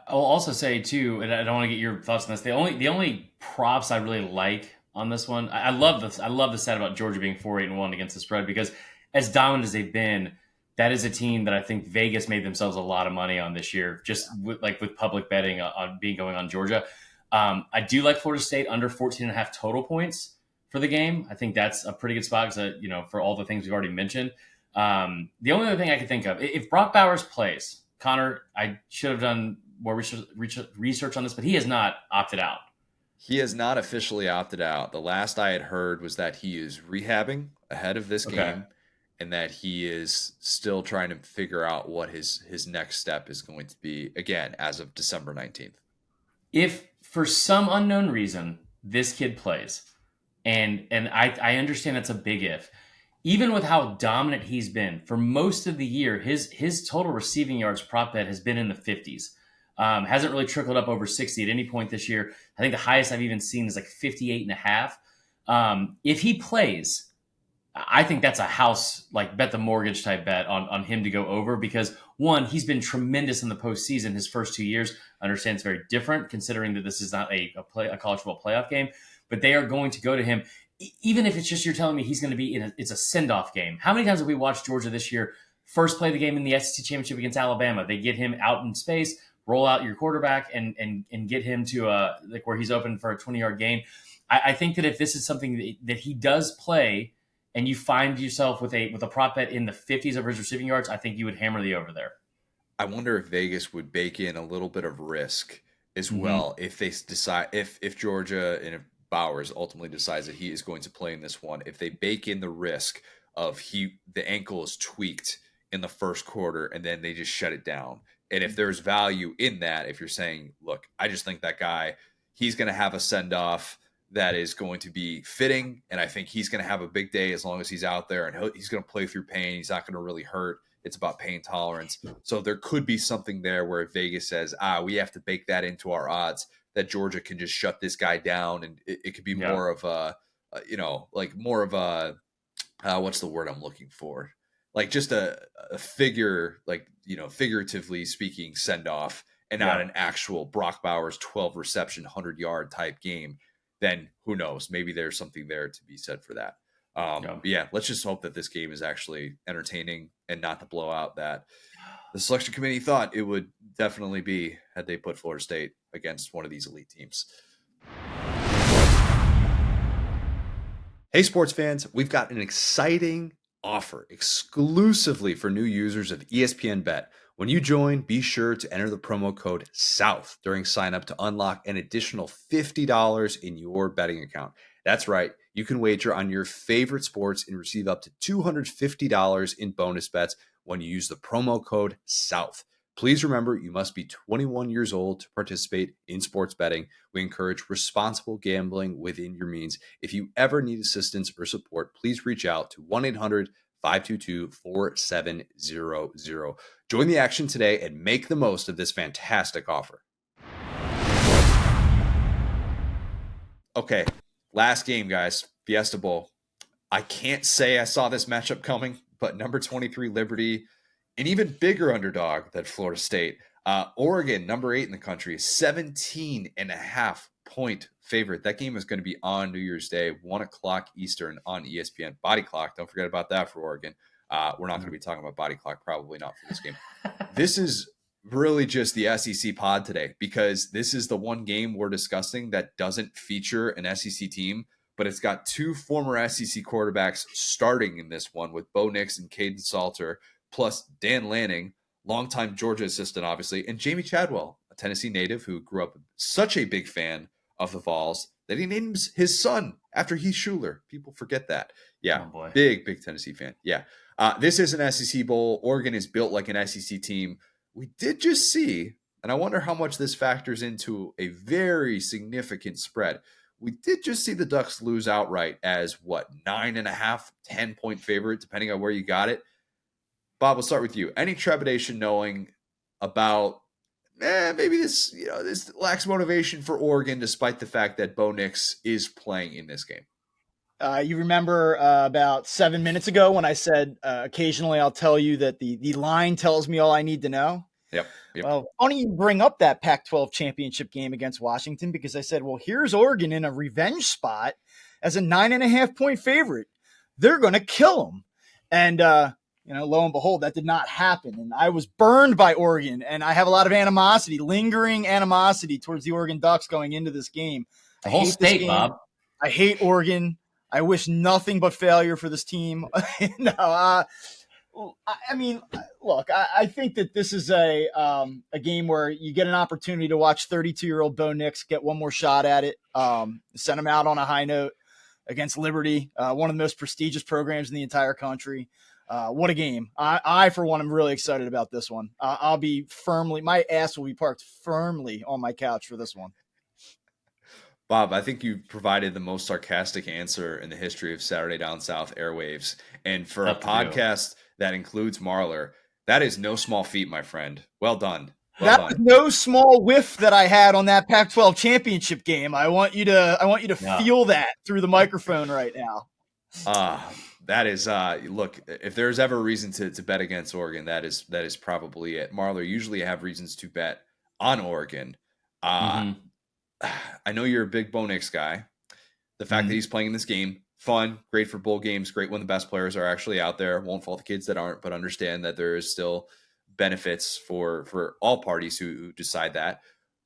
I'll also say too, and I don't want to get your thoughts on this. The only props I really like on this one, I love this. I love the stat about Georgia being 4-8-1 against the spread, because as dominant as they've been, that is a team that I think Vegas made themselves a lot of money on this year, just with public betting on going on Georgia. I do like Florida State under 14.5 total points for the game. I think that's a pretty good spot because, for all the things we've already mentioned. The only other thing I could think of, if Brock Bowers plays, Connor, I should have done more research on this, but he has not opted out. He has not officially opted out. The last I had heard was that he is rehabbing ahead of this game, and that he is still trying to figure out what his next step is going to be, again, as of December 19th. If for some unknown reason this kid plays, and I understand that's a big if, even with how dominant he's been for most of the year, his total receiving yards prop bet has been in the 50s. Hasn't really trickled up over 60 at any point this year. I think the highest I've even seen is like 58.5. If he plays, I think that's a house, bet the mortgage type bet on him to go over, because one, he's been tremendous in the postseason his first 2 years. I understand it's very different considering that this is not a college football playoff game, but they are going to go to him. Even if it's just you're telling me he's going to be it's a send-off game. How many times have we watched Georgia this year first play the game in the SEC championship against Alabama? They get him out in space, roll out your quarterback, and get him to where he's open for a 20-yard gain. I think that if this is something that he does play, and you find yourself with a prop bet in the 50s of his receiving yards, I think you would hammer the over there. I wonder if Vegas would bake in a little bit of risk as well if they decide if Georgia and if Bowers ultimately decides that he is going to play in this one. If they bake in the risk of the ankle is tweaked in the first quarter and then they just shut it down, and if there's value in that, if you're saying, look, I just think that guy, he's going to have a send off that is going to be fitting, and I think he's going to have a big day as long as he's out there, and he's going to play through pain. He's not going to really hurt. It's about pain tolerance. So there could be something there where Vegas says, we have to bake that into our odds, that Georgia can just shut this guy down, and it could be more of a, what's the word I'm looking for? Just a figure, figuratively speaking, send off, and not an actual Brock Bowers 12 reception, 100-yard type game. Then who knows? Maybe there's something there to be said for that. Let's just hope that this game is actually entertaining and not the blowout that the selection committee thought it would definitely be had they put Florida State against one of these elite teams. Hey, sports fans, we've got an exciting offer exclusively for new users of ESPN Bet When you join, be sure to enter the promo code SOUTH during sign up to unlock an additional $50 in your betting account. That's right. You can wager on your favorite sports and receive up to $250 in bonus bets when you use the promo code SOUTH. Please remember, you must be 21 years old to participate in sports betting. We encourage responsible gambling within your means. If you ever need assistance or support, please reach out to 1-800-522-4700. Join the action today and make the most of this fantastic offer. Okay, last game, guys. Fiesta Bowl. I can't say I saw this matchup coming, but number 23 Liberty, an even bigger underdog than Florida State. Oregon, number 8 in the country, 17.5-point favorite. That game is going to be on New Year's Day, 1 o'clock Eastern on ESPN. Body Clock, don't forget about that for Oregon. We're not going to be talking about Body Clock, probably not for this game. This is really just the SEC pod today, because this is the one game we're discussing that doesn't feature an SEC team, but it's got 2 former SEC quarterbacks starting in this one with Bo Nix and Caden Salter, plus Dan Lanning, longtime Georgia assistant, obviously, and Jamie Chadwell, a Tennessee native who grew up such a big fan of the Vols that he names his son after Heath Schuler. People forget that. Yeah, big Tennessee fan. Yeah. This is an SEC Bowl. Oregon is built like an SEC team. We did just see, and I wonder how much this factors into a very significant spread. We did just see the Ducks lose outright as 9.5, 10-point favorite, depending on where you got it. Bob, we'll start with you. Any trepidation knowing about maybe this lacks motivation for Oregon, despite the fact that Bo Nix is playing in this game? You remember about 7 minutes ago when I said occasionally I'll tell you that the line tells me all I need to know? Yep. Well, funny you bring up that Pac-12 championship game against Washington, because I said, well, here's Oregon in a revenge spot as a 9.5-point favorite. They're going to kill them. And, lo and behold, that did not happen. And I was burned by Oregon, and I have a lot of animosity, lingering animosity towards the Oregon Ducks going into this game. The whole state, Bob. I hate Oregon. I wish nothing but failure for this team. I think that this is a game where you get an opportunity to watch 32-year-old Bo Nix get one more shot at it, send him out on a high note against Liberty, one of the most prestigious programs in the entire country. What a game. I, for one, am really excited about this one. My ass will be parked firmly on my couch for this one. Bob, I think you provided the most sarcastic answer in the history of Saturday Down South airwaves. And for a podcast that includes Marler, that is no small feat, my friend. Well done. Was no small whiff that I had on that Pac-12 championship game. I want you to feel that through the microphone right now. That is look, if there's ever a reason to bet against Oregon, that is probably it. Marler, usually have reasons to bet on Oregon. I know you're a big Bo Nix guy. The fact that he's playing in this game, fun, great for bowl games, great when the best players are actually out there. Won't fault the kids that aren't, but understand that there is still benefits for all parties who decide that.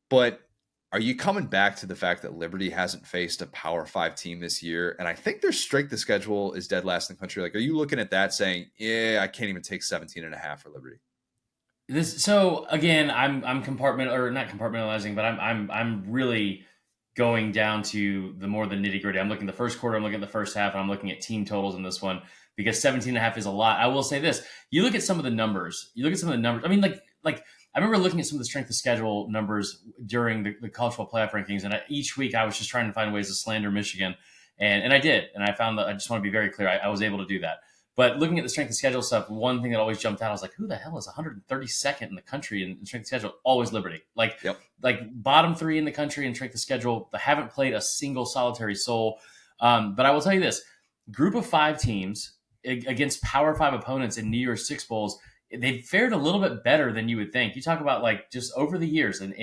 But are you coming back to the fact that Liberty hasn't faced a Power 5 team this year? And I think their strength of schedule is dead last in the country. Like, are you looking at that saying, yeah, I can't even take 17.5 for Liberty? So again, I'm not compartmentalizing, but I'm really going down to the more the nitty gritty. I'm looking at the first quarter, I'm looking at the first half, and I'm looking at team totals in this one, because 17.5 is a lot. I will say this: you look at some of the numbers. I mean, like I remember looking at some of the strength of schedule numbers during the college football playoff rankings, and each week I was just trying to find ways to slander Michigan, and I did, and I found that I just want to be very clear, I was able to do that. But looking at the strength of schedule stuff, one thing that always jumped out, I was like, who the hell is 132nd in the country in strength of schedule? Always Liberty. Like bottom 3 in the country in strength of schedule. They haven't played a single solitary soul. But I will tell you this, group of 5 teams against Power 5 opponents in New Year's Six Bowls, they've fared a little bit better than you would think. You talk about just over the years in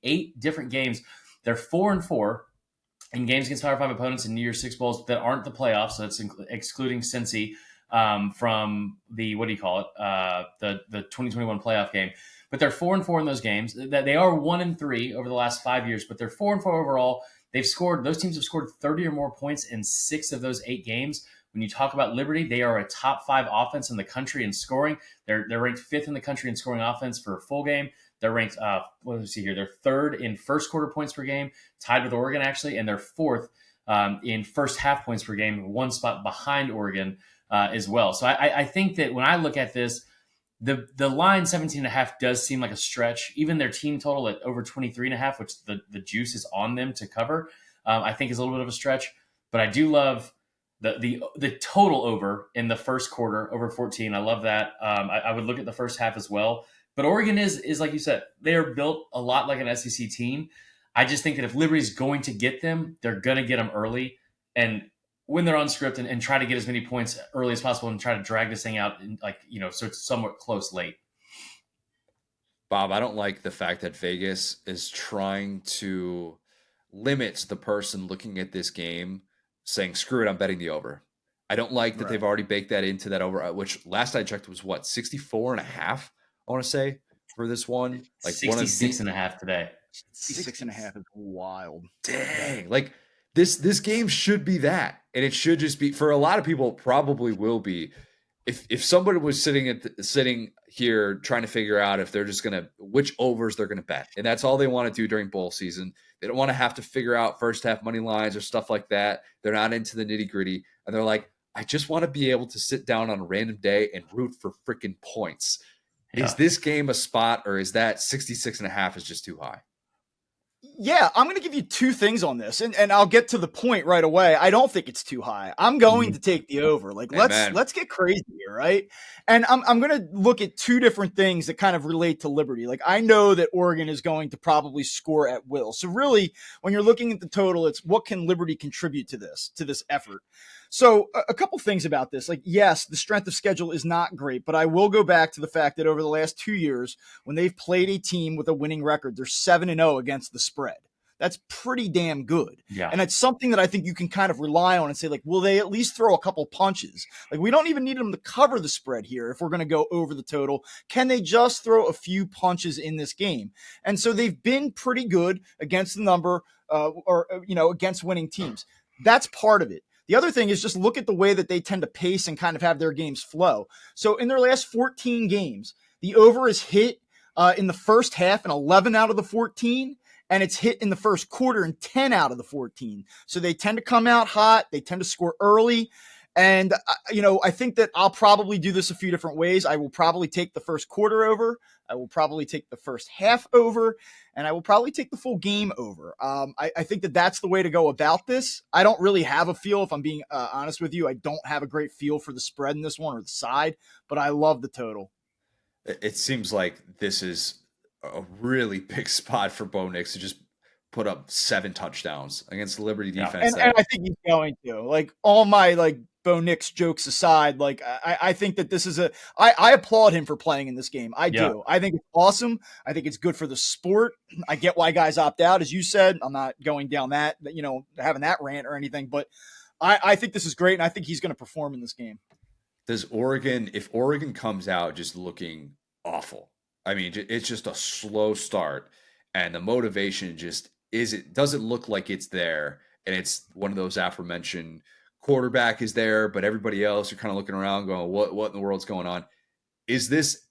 8 different games, they're 4-4 in games against Power 5 opponents in New Year's Six Bowls that aren't the playoffs. So that's excluding Cincy. From the, the 2021 playoff game, but they're 4-4 in those games. That they are 1-3 over the last 5 years, but they're 4-4 overall. those teams have scored 30 or more points in 6 of those 8 games. When you talk about Liberty, they are a top 5 offense in the country in scoring. They're ranked 5th in the country in scoring offense for a full game. They're ranked, what do we see here? They're 3rd in first quarter points per game, tied with Oregon actually, and they're 4th in first half points per game, 1 spot behind Oregon as well. So I think that when I look at this, the line 17.5 does seem like a stretch. Even their team total at over 23.5, which the juice is on them to cover, I think is a little bit of a stretch. But I do love the total over in the first quarter, over 14. I love that. I would look at the first half as well. But Oregon is like you said, they are built a lot like an SEC team. I just think that if Liberty's going to get them, they're going to get them early. And when they're on script and try to get as many points early as possible and try to drag this thing out, so it's somewhat close late. Bob, I don't like the fact that Vegas is trying to limit the person looking at this game saying, screw it, I'm betting the over. I don't like that they've already baked that into that over, which last I checked was 64.5, I want to say, for this one. Like 66.5 today. 6.5 is wild. Dang. Like this game should be that. And it should just be, for a lot of people, probably will be. If somebody was sitting here trying to figure out if they're just gonna which overs they're gonna bet, and that's all they want to do during bowl season. They don't want to have to figure out first half money lines or stuff like that. They're not into the nitty gritty, and they're like, I just want to be able to sit down on a random day and root for freaking points. Yeah. Is this game a spot, or is that 66.5 is just too high? Yeah, I'm going to give you 2 things on this, and I'll get to the point right away. I don't think it's too high. I'm going to take the over. Like, let's get crazy here, right? And I'm going to look at 2 different things that kind of relate to Liberty. Like, I know that Oregon is going to probably score at will. So really, when you're looking at the total, it's what can Liberty contribute to this effort. So a couple things about this, like, yes, the strength of schedule is not great, but I will go back to the fact that over the last 2 years, when they've played a team with a winning record, they're 7-0 against the spread. That's pretty damn good. Yeah. And it's something that I think you can kind of rely on and say, like, will they at least throw a couple punches? Like, we don't even need them to cover the spread here if we're going to go over the total. Can they just throw a few punches in this game? And so they've been pretty good against the number against winning teams. That's part of it. The other thing is just look at the way that they tend to pace and kind of have their games flow. So in their last 14 games, the over is hit in the first half in 11 out of the 14, and it's hit in the first quarter in 10 out of the 14. So they tend to come out hot. They tend to score early. And, I think that I'll probably do this a few different ways. I will probably take the first quarter over. I will probably take the first half over, and I will probably take the full game over. I think that that's the way to go about this. I don't really have a feel, if I'm being honest with you. I don't have a great feel for the spread in this one or the side, but I love the total. It seems like this is a really big spot for Bo Nix to just put up 7 touchdowns against the Liberty defense. And I think he's going to. Like, all my, Bo Nix jokes aside, I think that this is I applaud him for playing in this game. I do. I think it's awesome. I think it's good for the sport. I get why guys opt out, as you said. I'm not going down that, having that rant or anything, but I think this is great, and I think he's going to perform in this game. If Oregon comes out just looking awful, I mean, it's just a slow start, and the motivation doesn't look like it's there, and it's one of those aforementioned quarterback is there, but everybody else, you're kind of looking around going, what in the world's going on? Is this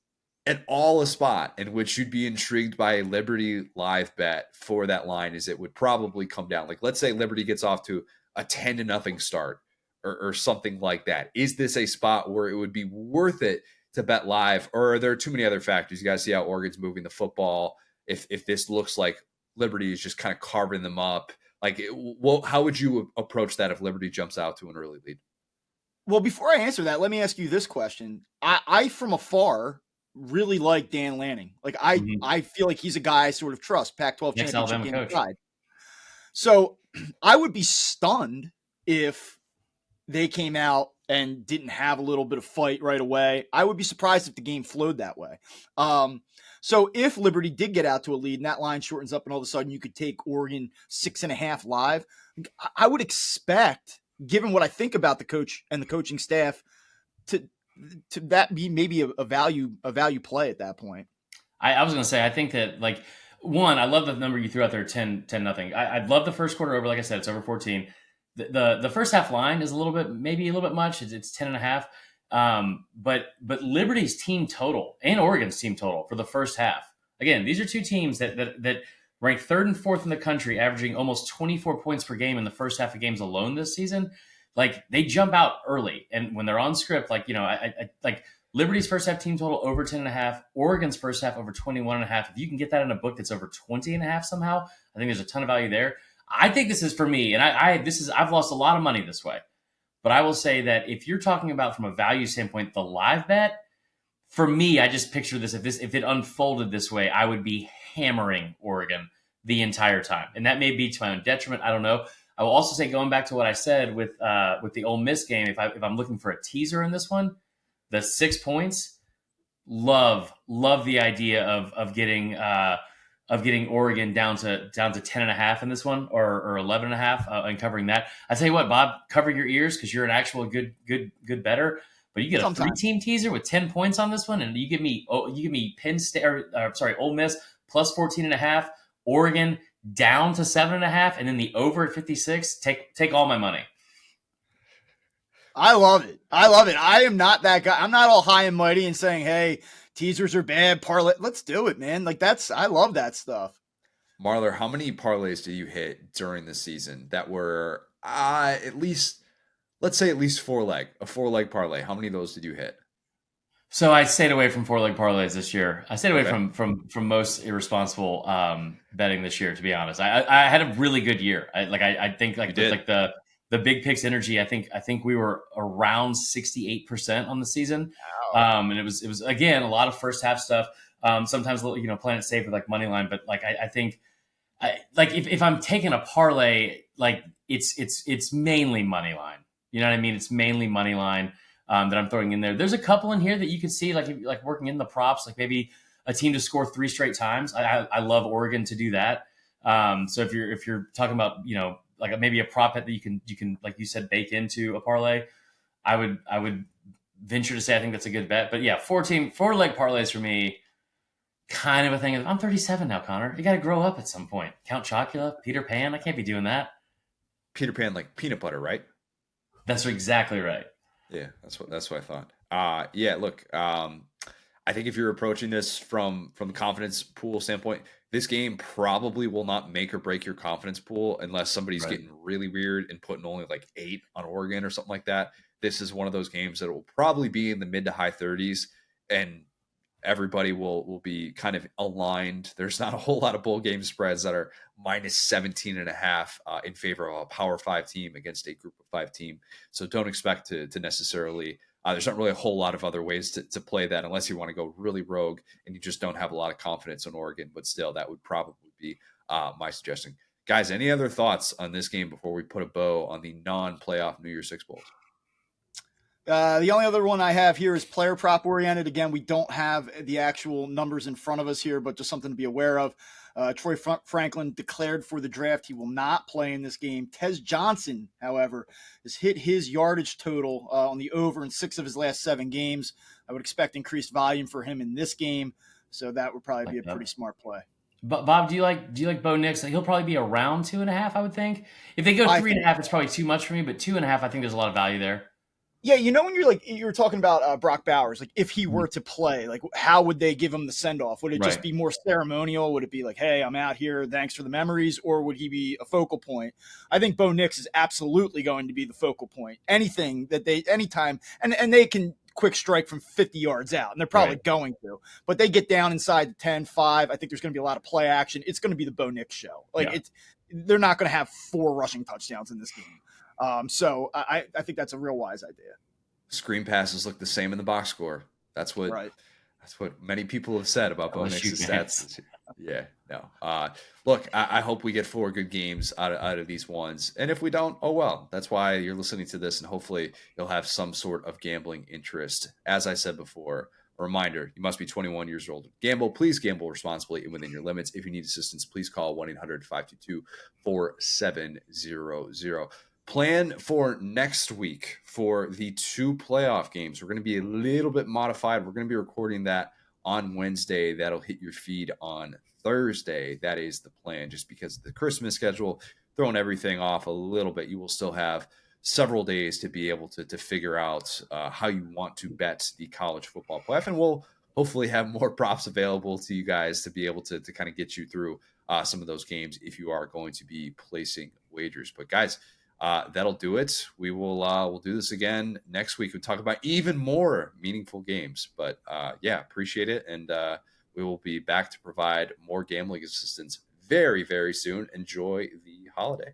at all a spot in which you'd be intrigued by a Liberty live bet for that line? Is it would probably come down? Like, let's say Liberty gets off to a 10-0 start or something like that. Is this a spot where it would be worth it to bet live, or are there too many other factors? You guys see how Oregon's moving the football. If this looks like Liberty is just kind of carving them up, how would you approach that if Liberty jumps out to an early lead? Well, before I answer that, let me ask you this question. I from afar really like Dan Lanning. I feel like he's a guy I sort of trust. Pac-12 championship game aside. So I would be stunned if they came out and didn't have a little bit of fight right away. I would be surprised if the game flowed that way. So if Liberty did get out to a lead and that line shortens up and all of a sudden you could take Oregon 6.5 live, I would expect, given what I think about the coach and the coaching staff, to that be maybe a value play at that point. I was going to say, I think that One, I love the number you threw out there, 10-0. I love the first quarter over. Like I said, it's over 14. The first half line is maybe a little bit much. It's 10.5. But Liberty's team total and Oregon's team total for the first half. Again, these are two teams that rank third and fourth in the country, averaging almost 24 points per game in the first half of games alone this season. Like, they jump out early, and when they're on script, like, I like Liberty's first half team total over 10.5, Oregon's first half over 21.5. If you can get that in a book that's over 20.5 somehow, I think there's a ton of value there. I think this is for me, and I've lost a lot of money this way. But I will say that if you're talking about from a value standpoint, the live bet, for me, I just picture this. If it unfolded this way, I would be hammering Oregon the entire time, and that may be to my own detriment. I don't know. I will also say, going back to what I said with the Ole Miss game, if I'm looking for a teaser in this one, the 6 points, love the idea of getting Oregon down to 10.5 in this one, or 11.5, and covering that. I tell you what, Bob, cover your ears because you're an actual good bettor. But you get a 3-team teaser with 10 points on this one, and you give me Penn State, Ole Miss plus 14.5, Oregon down to 7.5, and then the over at 56. Take all my money. I love it. I am not that guy. I'm not all high and mighty and saying, hey, teasers are bad, parlay. Let's do it, man. Like, I love that stuff. Marler, how many parlays do you hit during the season that were at least, let's say at least a 4-leg parlay? How many of those did you hit? So I stayed away from 4-leg parlays this year. I stayed away from most irresponsible betting this year, to be honest. I had a really good year. I think the big picks energy. I think we were around 68% on the season. Wow. And it was again a lot of first half stuff. Sometimes playing it safe with like money line, but like I think if I'm taking a parlay, like it's mainly money line. You know what I mean? It's mainly money line that I'm throwing in there. There's a couple in here that you could see like working in the props, like maybe a team to score 3 straight times. I love Oregon to do that. So if you're talking about like maybe a prop bet that you can like you said bake into a parlay, I would venture to say I think that's a good bet. But yeah, 4-leg parlays for me, kind of a thing. I'm 37 now, Connor. You got to grow up at some point. Count Chocula, Peter Pan. I can't be doing that. Peter Pan, like peanut butter, right? That's exactly right. Yeah, that's what I thought. Yeah, look, I think if you're approaching this from the confidence pool standpoint, this game probably will not make or break your confidence pool unless somebody's getting really weird and putting only like 8 on Oregon or something like that. This is one of those games that will probably be in the mid to high 30s, and everybody will be kind of aligned. There's not a whole lot of bowl game spreads that are minus 17.5 in favor of a Power 5 team against a Group of 5 team. So don't expect to necessarily. There's not really a whole lot of other ways to play that unless you want to go really rogue and you just don't have a lot of confidence in Oregon. But still, that would probably be my suggestion. Guys, any other thoughts on this game before we put a bow on the non-playoff New Year's Six Bowls? The only other one I have here is player prop oriented. Again, we don't have the actual numbers in front of us here, but just something to be aware of. Troy Franklin declared for the draft. He will not play in this game. Tez Johnson, however, has hit his yardage total on the over in 6 of his last 7 games. I would expect increased volume for him in this game, so that would probably be a pretty smart play. But Bob, do you like Bo Nix? He'll probably be around 2.5, I would think. If they go 3.5, it's probably too much for me, but 2.5, I think there's a lot of value there. Yeah, when you were talking about Brock Bowers, like if he were to play, like how would they give him the send off? Would it just be more ceremonial? Would it be like, hey, I'm out here, thanks for the memories, or would he be a focal point? I think Bo Nix is absolutely going to be the focal point. Anytime, and they can quick strike from 50 yards out, and they're probably going to, but they get down inside the 10-5. I think there's going to be a lot of play action. It's going to be the Bo Nix show. They're not going to have 4 rushing touchdowns in this game. So I think that's a real wise idea. Screen passes look the same in the box score. That's what many people have said about Bo Nix's stats. Yeah, no. Look, I hope we get 4 good games out of these ones. And if we don't, oh well. That's why you're listening to this, and hopefully you'll have some sort of gambling interest. As I said before, a reminder, you must be 21 years old. Please gamble responsibly and within your limits. If you need assistance, please call 1-800-522-4700. Plan for next week for the 2 playoff games. We're going to be a little bit modified. We're going to be recording that on Wednesday. That'll hit your feed on Thursday. That is the plan, just because of the Christmas schedule, throwing everything off a little bit. You will still have several days to be able to figure out how you want to bet the college football playoff. And we'll hopefully have more props available to you guys to be able to kind of get you through some of those games if you are going to be placing wagers. But guys, that'll do it. We'll do this again next week. We'll talk about even more meaningful games. But yeah, appreciate it. And we will be back to provide more gambling assistance very, very soon. Enjoy the holiday.